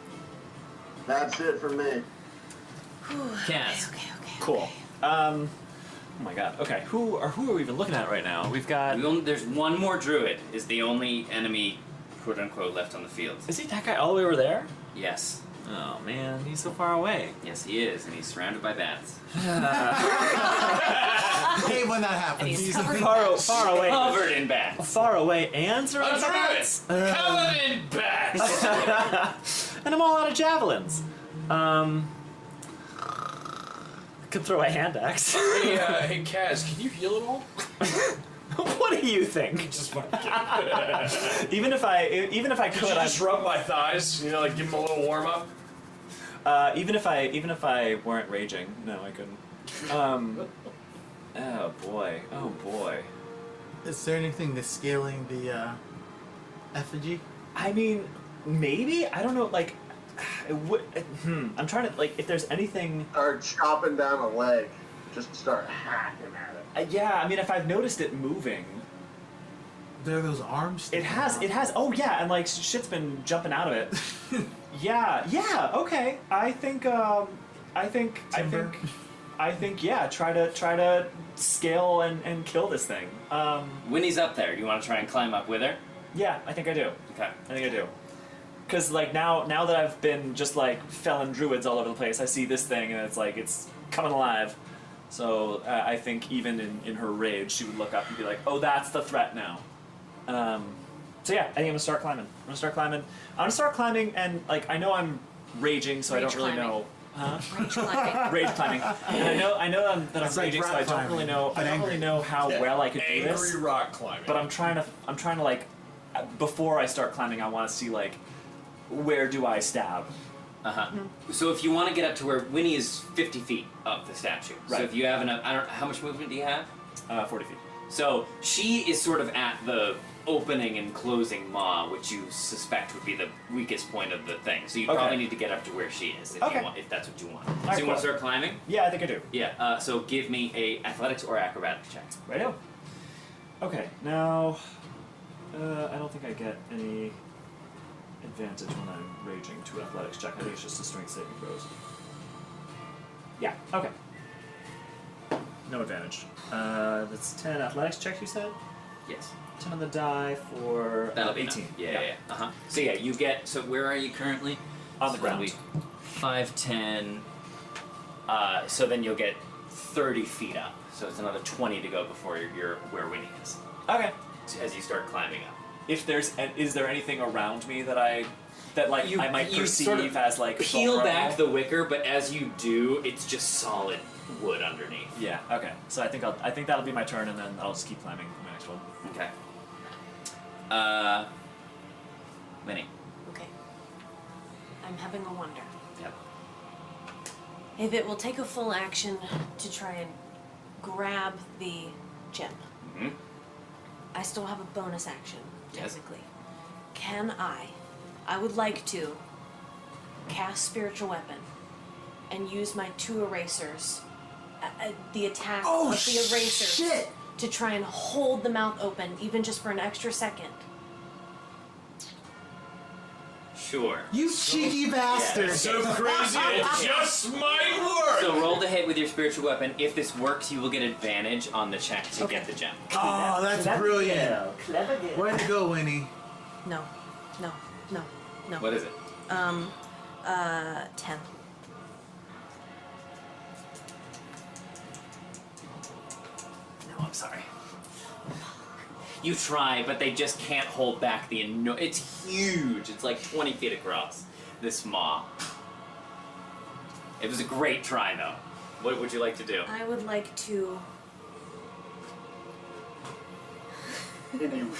That's it for me.
Kaz.
Okay.
Cool. Oh my god. Okay. Who are we even looking at right now? We've got.
There's one more druid. Is the only enemy, quote unquote, left on the field.
Is he that guy all the way over there?
Yes.
Oh man, he's so far away.
Yes, he is, and he's surrounded by bats.
I hate when that happens.
He's covered.
Far away.
Covered in bats.
Far away and
A
surrounded by
druid!
bats.
Covered in bats!
And I'm all out of javelins. Could throw a hand axe.
Hey, Kaz, can you heal at all?
What do you think?
Just fucking kidding.
Even if I
Could
could,
you just rub my thighs? You know, like give him a little warm up?
even if I weren't raging, no, I couldn't. Oh boy.
Is there anything to scaling the effigy?
I mean, maybe, I don't know. Like, I'm trying to, like, if there's anything.
Start chopping down a leg. Just start hacking at it.
Yeah, I mean, if I've noticed it moving,
There are those arms.
it has. Oh yeah, and like shit's been jumping out of it. Yeah. Okay. I think. Yeah. Try to scale and kill this thing.
Winnie's up there. Do you want to try and climb up with her?
Yeah, I think I do.
Okay.
I think I do. Because like now that I've been just like felling druids all over the place, I see this thing and it's like it's coming alive. So I think even in her rage, she would look up and be like, "Oh, that's the threat now." So yeah, I think I'm gonna start climbing. I'm gonna start climbing, and like I know I'm raging, so
Rage
I don't really
climbing.
know. Huh?
Rage climbing.
Rage climbing. And I know that I'm
It's like
raging, so
rock
I don't
climbing,
really know.
but
I don't really know how well I could do
Angry
this.
rock climbing.
But I'm trying to like, before I start climbing, I want to see like, where do I stab?
So if you want to get up to where Winnie is 50 feet up the statue.
Right.
So if you have enough, I don't. How much movement do you have?
40 feet.
So she is sort of at the opening and closing maw, which you suspect would be the weakest point of the thing. So you
Okay.
probably need to get up to where she is if
Okay.
you want, if that's what you want.
right,
so you want to
cool.
start climbing?
Yeah, I think I do.
Yeah. So give me a athletics or acrobatics check.
Righto. Okay, now I don't think I get any advantage when I'm raging to an athletics check. I think it's just a strength saving throws. Yeah. Okay. No advantage. That's 10 athletics check. You said
Yes.
10 on the die for
That'll be
18.
enough. Yeah. Uh-huh. So yeah, you get. So where are you currently?
On the
So that'll
ground.
be 5, 10. So then you'll get 30 feet up. So it's another 20 to go before you're where Winnie is.
Okay.
As you start climbing up.
If is there anything around me that I might
you
perceive
sort of
as like
peel back
vulnerable?
the wicker, but as you do, it's just solid wood underneath.
Yeah. Okay. So I think that'll be my turn, and then I'll just keep climbing for my next one.
Okay. Winnie.
Okay. I'm having a wonder.
Yep.
If it will take a full action to try and grab the gem,
Mm-hmm.
I still have a bonus action,
Yes.
technically. Can I would like to cast Spiritual Weapon and use my 2 erasers, the attack of the erasers,
shit!
to try and hold the mouth open, even just for an extra second.
Sure.
You cheeky bastard!
So crazy, it just might work.
So roll the hit with your spiritual weapon. If this works, you will get advantage on the check to get the gem.
Oh, that's brilliant.
Clever girl.
Way to go, Winnie.
No.
What is it?
10.
No, I'm sorry. You try, but they just can't hold back the it's huge. It's like 20 feet across, this maw. It was a great try, though. What would you like to do?
I would like to.
Can you...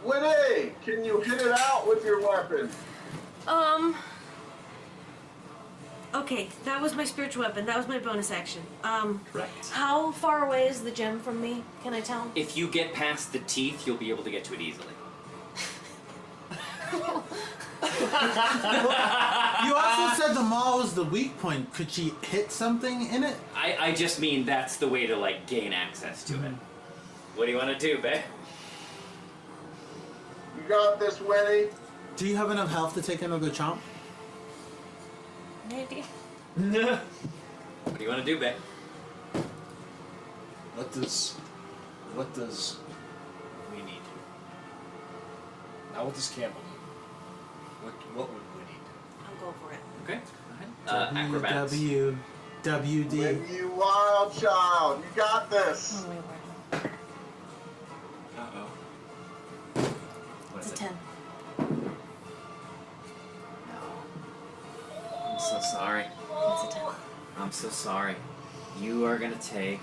Winnie, can you hit it out with your weapon?
Okay, that was my spiritual weapon. That was my bonus action.
Correct.
How far away is the gem from me? Can I tell?
If you get past the teeth, you'll be able to get to it easily.
You also said the maw was the weak point. Could she hit something in it?
I just mean that's the way to, like, gain access to it. What do you want to do, babe?
You got this, Winnie?
Do you have enough health to take another chomp?
Maybe.
What do you want to do, babe?
What does we need? Not what does Campbell need. What would we need?
I'll go for it.
Okay. Acrobatics.
WD.
When you wild child, you got this.
Oh, wait, wait.
Uh-oh. What
It's
is
a
it?
10.
I'm so sorry.
It's a 10.
I'm so sorry. You are gonna take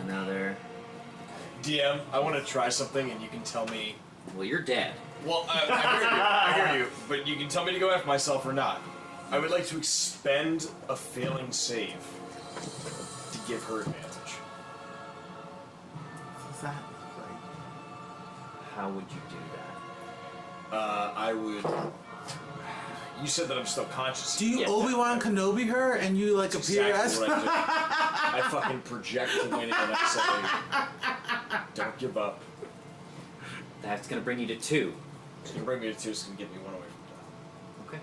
another.
DM, I want to try something, and you can tell me.
Well, you're dead.
Well, I hear you, but you can tell me to go after myself or not. I would like to expend a failing save to give her advantage.
Is that like...
How would you do that?
I would. You said that I'm still conscious.
Do you
Yeah.
Obi-Wan Kenobi her and you like
That's
appear
exactly
as...
what I do. I fucking project to Winnie and I say, "Don't give up."
That's gonna bring you to 2.
It's gonna bring me to 2. It's gonna get me 1 away from
Okay.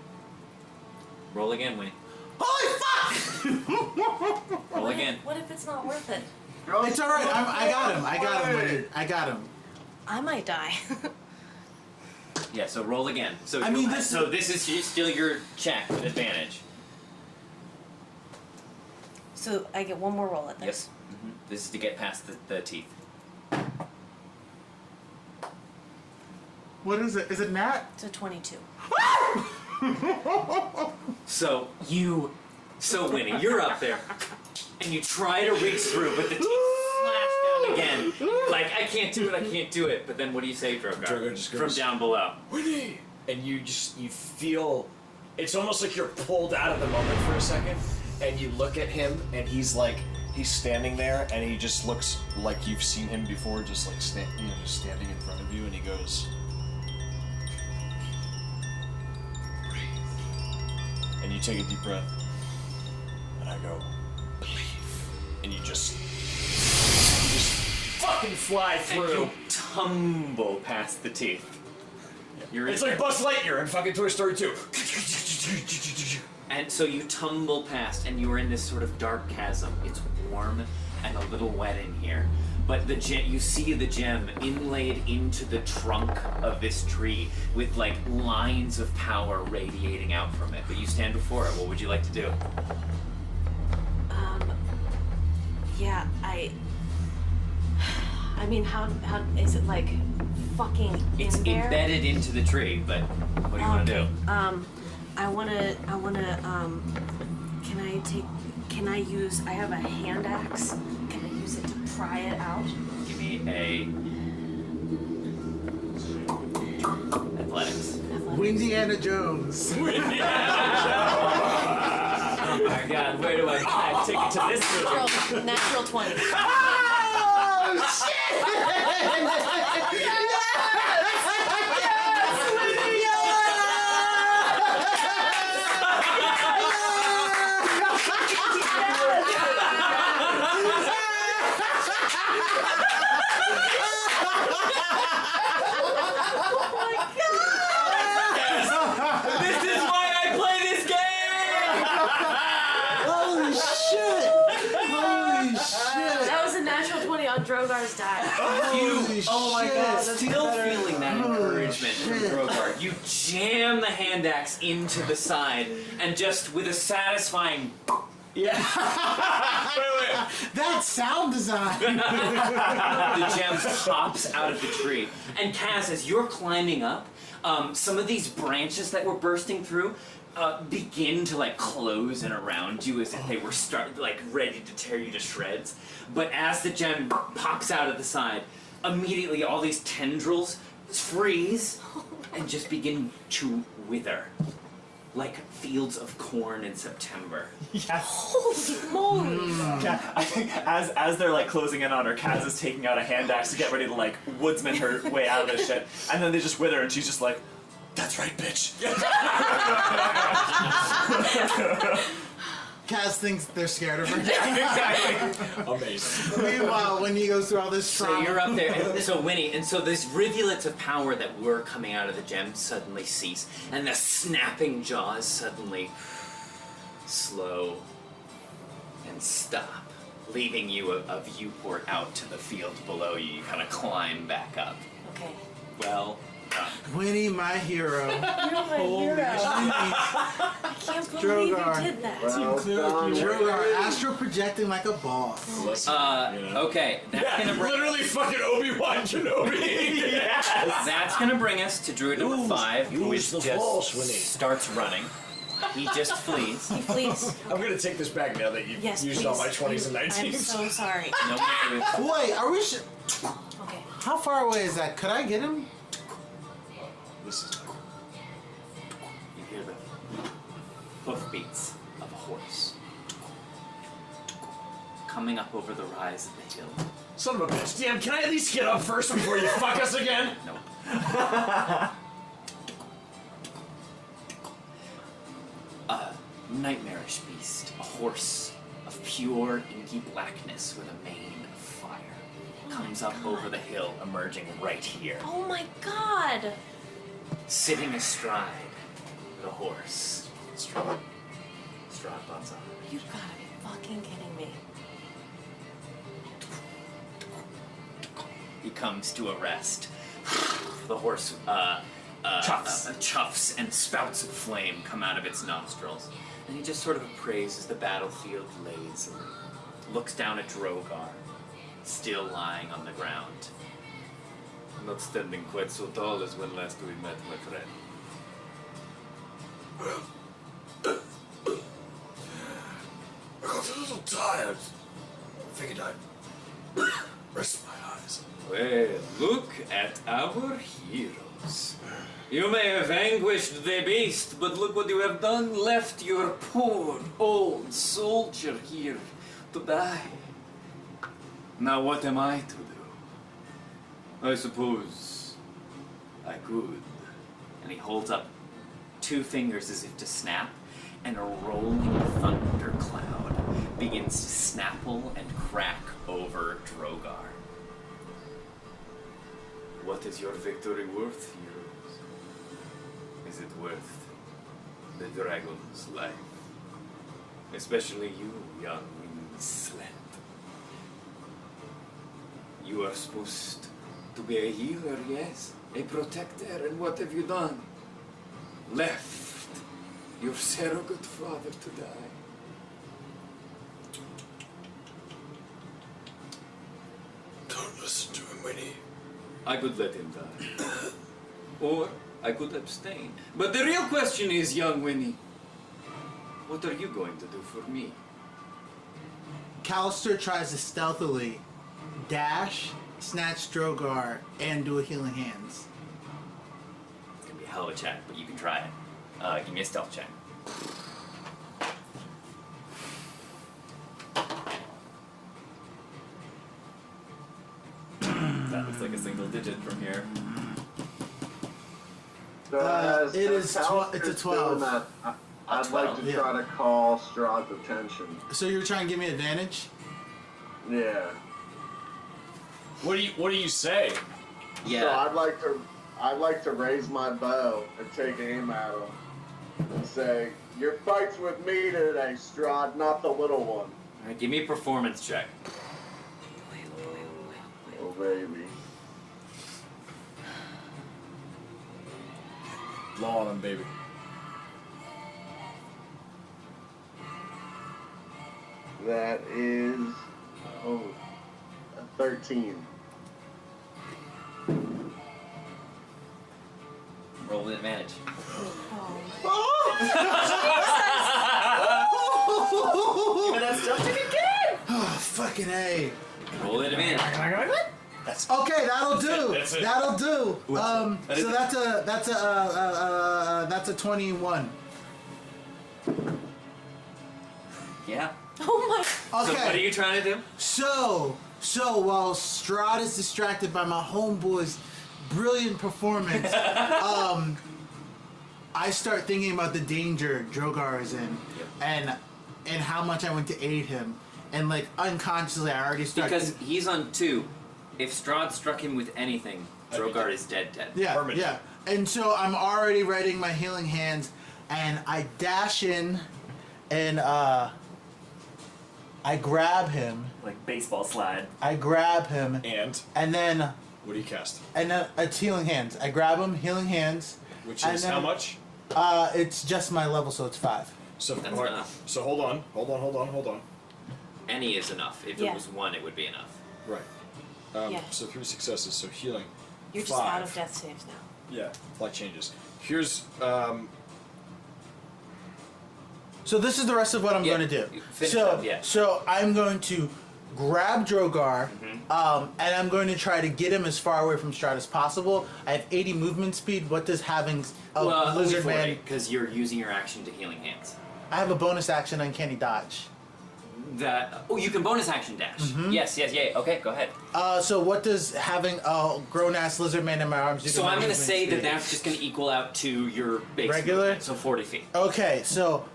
Roll again, Winnie.
Holy fuck!
Roll again.
What if it's not worth it?
Just
It's alright, I got him,
Winnie.
Winnie. I got him.
I might die.
Yeah, so roll again. So
I mean,
so this is still your check with advantage.
So I get one more roll at this.
Yes. This is to get past the teeth.
What is it? Is it Nat?
It's a 22.
So Winnie, you're up there, and you try to reach through, but the teeth slash down again. Like, I can't do it. But then what do you say, Drogar?
Drogar just goes,
from down below.
Winnie! And you feel, it's almost like you're pulled out of the moment for a second, and you look at him, and he's standing there, and he just looks like you've seen him before, just like just standing in front of you, and he goes, breathe. And you take a deep breath, and I go, believe. And you just fucking fly through.
And you tumble past the teeth.
It's like Buzz Lightyear in fucking Toy Story 2.
And so you tumble past, and you are in this sort of dark chasm. It's warm and a little wet in here. But you see the gem inlaid into the trunk of this tree with like lines of power radiating out from it. But you stand before it. What would you like to do?
Yeah, I mean, how is it like fucking
It's
in there?
embedded into the tree, but what do you want to do?
I wanna, can I use, I have a hand axe. Can I use it to pry it out?
Give me a athletics.
Indiana Jones.
Oh my god, where do I take it to this room?
Natural 20.
Oh, shit!
This is why I play this game!
Holy shit! Holy shit!
That was a natural 20 on Drogar's die.
Holy
Oh my
shit.
god, still feeling that
Holy
encouragement from
shit.
Drogar. You jam the hand axe into the side, and just with a satisfying
That sound design!
the gem pops out of the tree. And Kaz, as you're climbing up, some of these branches that were bursting through begin to like close in around you as if they were ready to tear you to shreds. But as the gem pops out of the side, immediately all these tendrils freeze and just begin to wither. Like fields of corn in September.
Yes.
Holy moly!
I think as they're like closing in on her, Kaz is taking out a hand axe to get ready to like woodsman her way out of this shit, and then they just wither, and she's just like, "That's right, bitch."
Kaz thinks they're scared of her.
Exactly.
Amazing.
Meanwhile, when he goes through all this
So
trauma.
you're up there, and so Winnie, and so these rivulets of power that were coming out of the gem suddenly cease, and the snapping jaws suddenly slow and stop, leaving you a viewport out to the field below you. You kind of climb back up.
Okay.
Well done.
Winnie, my hero.
You're my hero. I can't believe
Drogar.
you did that.
Drogar astral projecting like a boss.
Okay, that's gonna bring
Literally fucking Obi-Wan Kenobi.
That's gonna bring us to Druid number 5, who
use
is
the
just
Force, Winnie.
starts running. He just flees.
Please.
I'm gonna take this back now that you've
Yes,
used
please.
all my 20s and 19s.
I'm so sorry.
No worries.
Wait, are we
Okay.
How far away is that? Could I get him?
This is
You hear the hoofbeats of a horse coming up over the rise of the hill.
son of a bitch. Damn, can I at least get up first before you fuck us again?
Nope. A nightmarish beast, a horse of pure inky blackness with a mane of fire, comes up over the hill, emerging right here,
Oh my god!
sitting astride the horse. Strahd bots on.
You gotta be fucking kidding me.
He comes to a rest. The horse chuffs and spouts of flame come out of its nostrils. And he just sort of appraises the battlefield lazily, looks down at Drogar, still lying on the ground. Not standing quite so tall as when last we met, my friend.
I got a little tired. Figured I'd rest my eyes.
Well, look at our heroes. You may have vanquished the beast, but look what you have done. Left your poor old soldier here to die. Now what am I to do? I suppose I could. And he holds up 2 fingers as if to snap, and a rolling thundercloud begins to snapple and crack over Drogar. What is your victory worth, heroes? Is it worth the dragon's life? Especially you, young Sled. You are supposed to be a healer, yes? A protector, and what have you done? Left your surrogate father to die.
Don't listen to him, Winnie.
I could let him die. Or I could abstain. But the real question is, young Winnie, what are you going to do for me?
Callister tries to stealthily dash, snatch Drogar, and do a healing hands.
It's gonna be a hell of a check, but you can try it. Give me a stealth check.
That looks like a single digit from here.
So as
it is
Callister's
it's a
doing
12.
that, I'd like to try to call Strahd's attention.
So you're trying to give me advantage?
Yeah.
What do you say?
So I'd like to raise my bow and take aim at him and say, "Your fight's with me today, Strahd, not the little one."
Alright, give me a performance check.
Oh baby.
Blow on him, baby.
That is a 13.
Roll with advantage.
Oh, fucking A.
Roll with advantage.
Okay, that'll do.
That's it.
That'll do. So that's a 21.
Yeah.
Oh my.
Okay.
So what are you trying to do?
So while Strahd is distracted by my homeboy's brilliant performance, I start thinking about the danger Drogar is in, and how much I went to aid him, and like unconsciously I already start.
Because he's on 2. If Strahd struck him with anything, Drogar is dead.
Yeah,
Permanent.
yeah. And so I'm already writing my healing hands, and I dash in, and I grab him.
Like baseball slide.
I grab him,
And
then
what do you cast?
it's healing hands. I grab him, healing hands.
Which
and
is
then,
how much?
It's just my level, so it's 5.
So
That's
alright,
enough.
So hold on.
Any is enough. If
Yeah.
it was 1, it would be enough.
Right.
Yeah.
So 3 successes. So healing.
You're
5.
just out of death saves now.
Yeah. Light changes. Here's
So this is the rest of what I'm
Yeah,
going to do.
finish
So
up, yeah.
so I'm going to grab Drogar, and I'm going to try to get him as far away from Strahd as possible. I have 80 movement speed. What does having a lizard man?
Because you're using your action to healing hands.
I have a bonus action uncanny dodge.
You can bonus action dash. Yes, yeah. Okay, go ahead.
So what does having a grown ass lizard man in my arms do?
So
my
I'm going to
movement
say that
speed?
that's just going to equal out to your base
Regular?
movement, so 40 feet.
Okay, so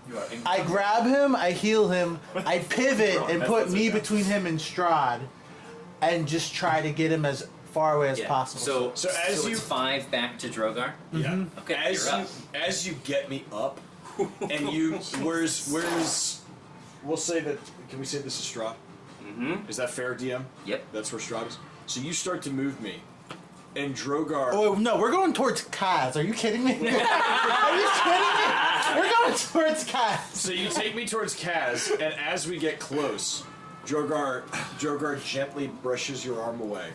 I grab him, I heal him, I pivot and put me between him and Strahd, and just try to get him as far away as possible.
So as you-
it's 5 back to Drogar.
yeah.
Okay,
As
you're
you
up.
as you get me up, and you where's we'll say that. Can we say this is Strahd?
Mm-hmm.
Is that fair, DM?
Yep.
That's where Strahd is. So you start to move me. And Drogar.
Oh no, we're going towards Kaz. Are you kidding me? Are you kidding me? We're going towards Kaz.
So you take me towards Kaz, and as we get close, Drogar gently brushes your arm away,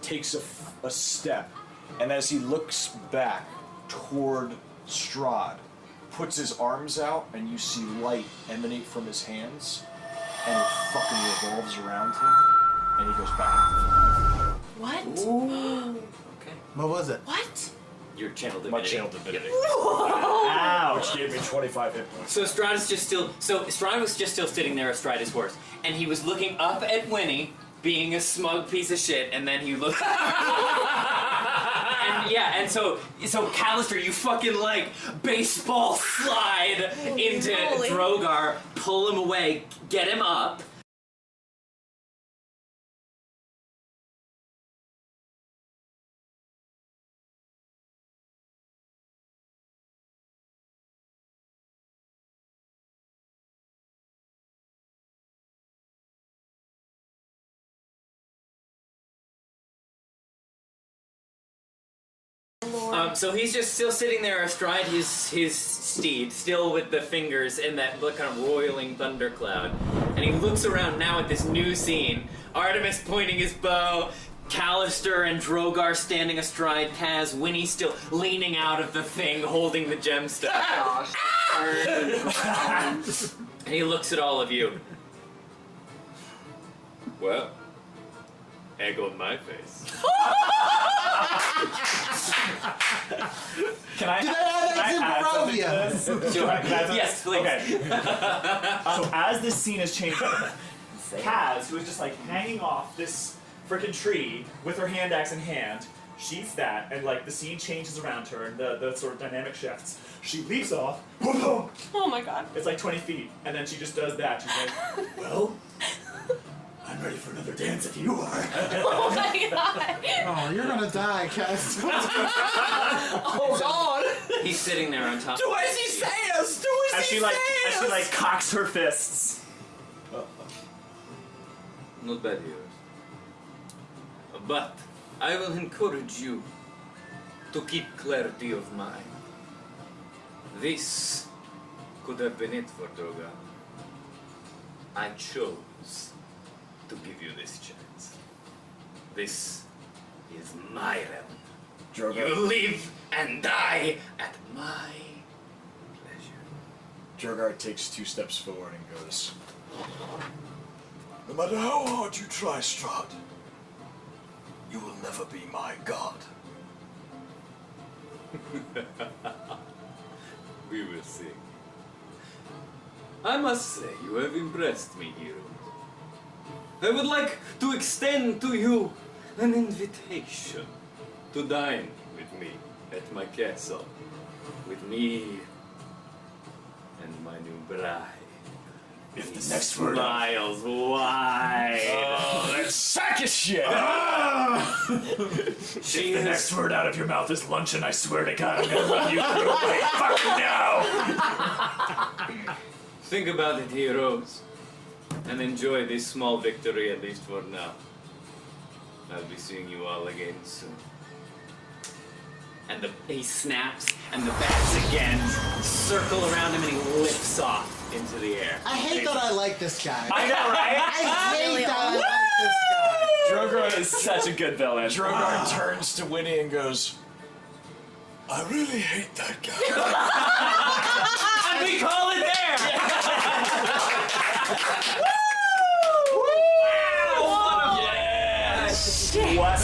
takes a step, and as he looks back toward Strahd, puts his arms out, and you see light emanate from his hands, and it fucking revolves around him, and he goes back.
What?
Okay.
What was it?
What?
Your channel
My
divinity.
channel divinity.
Ow!
Which gave me 25 hit points.
So Strahd is just still. So Strahd was just still sitting there astride his horse, and he was looking up at Winnie, being a smug piece of shit, and then he looked. And so Callister, you fucking like baseball slide into
Holy.
Drogar, pull him away, get him up. So he's just still sitting there astride his steed, still with the fingers in that kind of roiling thundercloud. And he looks around now at this new scene. Artemis pointing his bow, Callister and Drogar standing astride Kaz, Winnie still leaning out of the thing, holding the gemstone. And he looks at all of you. Well, egg on my face.
Can I
Did I have that
add something to
Zimbabwe?
this?
Sure.
Can I add something?
Yes, please.
Okay. So as this scene is changing, Kaz, who is just like hanging off this freaking tree with her hand axe in hand, she's that, and like the scene changes around her, and the sort of dynamic shifts. She leaps off. Boom, boom.
Oh my god.
It's like 20 feet, and then she just does that. She's like, well, I'm ready for another dance if you are.
Oh my god.
Oh, you're gonna die, Kaz.
Oh god.
He's sitting there on top.
Do as he says!
As she like cocks her fists.
Not bad, heroes. But I will encourage you to keep clarity of mind. This could have been it for Drogar. I chose to give you this chance. This is my realm.
Drogar.
You live and die at my pleasure.
Drogar takes 2 steps forward and goes, no matter how hard you try, Strahd, you will never be my god.
We will see. I must say, you have impressed me, heroes. I would like to extend to you an invitation to dine with me at my castle. With me and my new bride.
If the
He
next word
smiles wide.
Oh, that sack of shit!
She
The
has
next word out of your mouth is luncheon, I swear to God, I'm gonna run you through my fucking now!
Think about it, heroes, and enjoy this small victory at least for now. I'll be seeing you all again soon. And he snaps, and the bats again circle around him, and he lifts off into the air.
I hate that I like this guy.
I know, right?
I hate that I like this guy.
Drogar is such a good villain.
Drogar turns to Winnie and goes, I really hate that guy.
And we call it there!
What?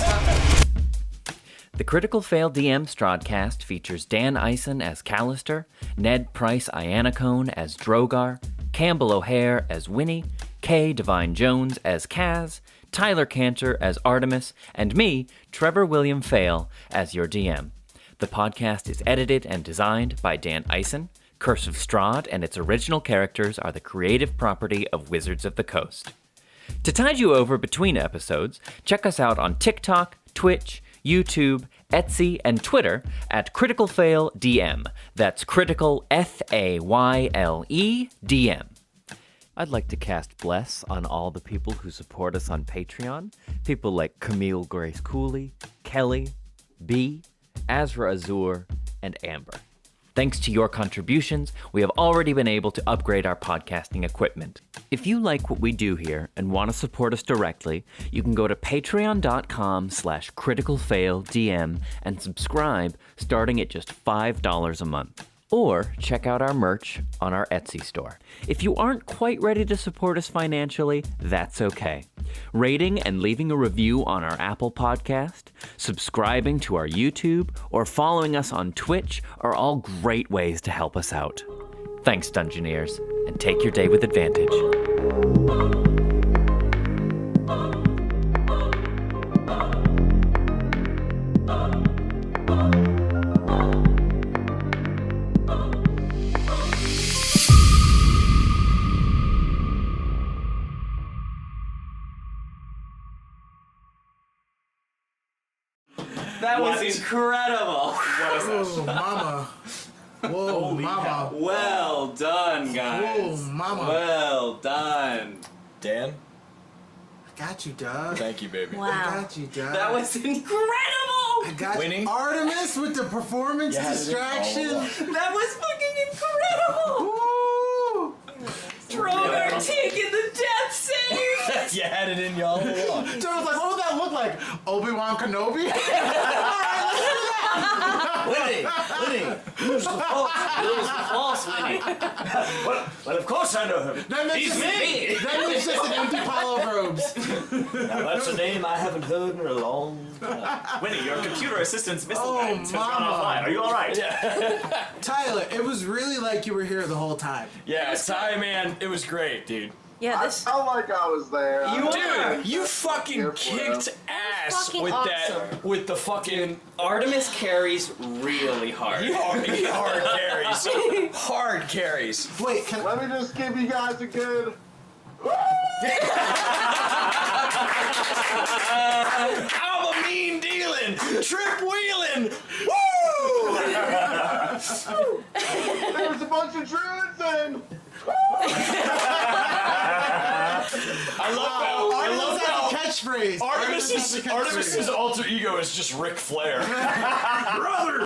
The Critical Fail DM Strahdcast features Dan Ison as Callister, Ned Pryce Iannacone as Drogar, Campbell O'Hare as Winnie, Kay Devine-Jones as Kaz, Tyler Kanter as Artemis, and me, Trevor William Fayle, as your DM. The podcast is edited and designed by Dan Ison. Curse of Strahd and its original characters are the creative property of Wizards of the Coast. To tide you over between episodes, check us out on TikTok, Twitch, YouTube, Etsy, and Twitter at Critical Fail DM. That's Critical Fayle DM. I'd like to cast Bless on all the people who support us on Patreon. People like Camille Grace Cooley, Kelly, B, Azra Azur, and Amber. Thanks to your contributions, we have already been able to upgrade our podcasting equipment. If you like what we do here and want to support us directly, you can go to patreon.com/criticalfailedm and subscribe starting at just $5 a month. Or check out our merch on our Etsy store. If you aren't quite ready to support us financially, that's okay. Rating and leaving a review on our Apple podcast, subscribing to our YouTube, or following us on Twitch are all great ways to help us out. Thanks, Dungeoneers, and take your day with advantage.
That was incredible.
Whoa, mama. Whoa, mama.
Well done, guys.
Whoa, mama.
Well done.
Dan,
I got you, dog.
thank you, baby.
I
Wow.
got you, dog.
That was incredible.
I got
Winnie?
you. Artemis with the performance
You had it in
distraction.
all
That was fucking incredible.
Woo!
Drogar taking the death save.
You had it in y'all along.
So I was like, what would that look like? Obi-Wan Kenobi?
Winnie, who's the false?
Who's the false Winnie?
Well, of course I know him.
That makes
He's
just,
me.
That makes just an empty pile of robes.
Now, that's a name I haven't heard in a long time.
Winnie, your computer assistant's missile
Oh,
guidance has gone
mama.
offline. Are you all right?
Tyler, it was really like you were here the whole time.
Yeah, Ty, man, it was great, dude.
Yeah,
I
this.
felt like I was there.
Dude, you fucking
Here for
kicked
him.
ass
Fucking
with
awesome.
that, with the fucking
Artemis carries really hard.
hard carries. Hard carries.
Wait, can
Let me just give you guys a good.
I'm a mean dealing, trip wheeling. Woo!
There was a bunch of druids and.
I love how
catchphrase.
Artemis's alter ego is just Ric Flair. Brother!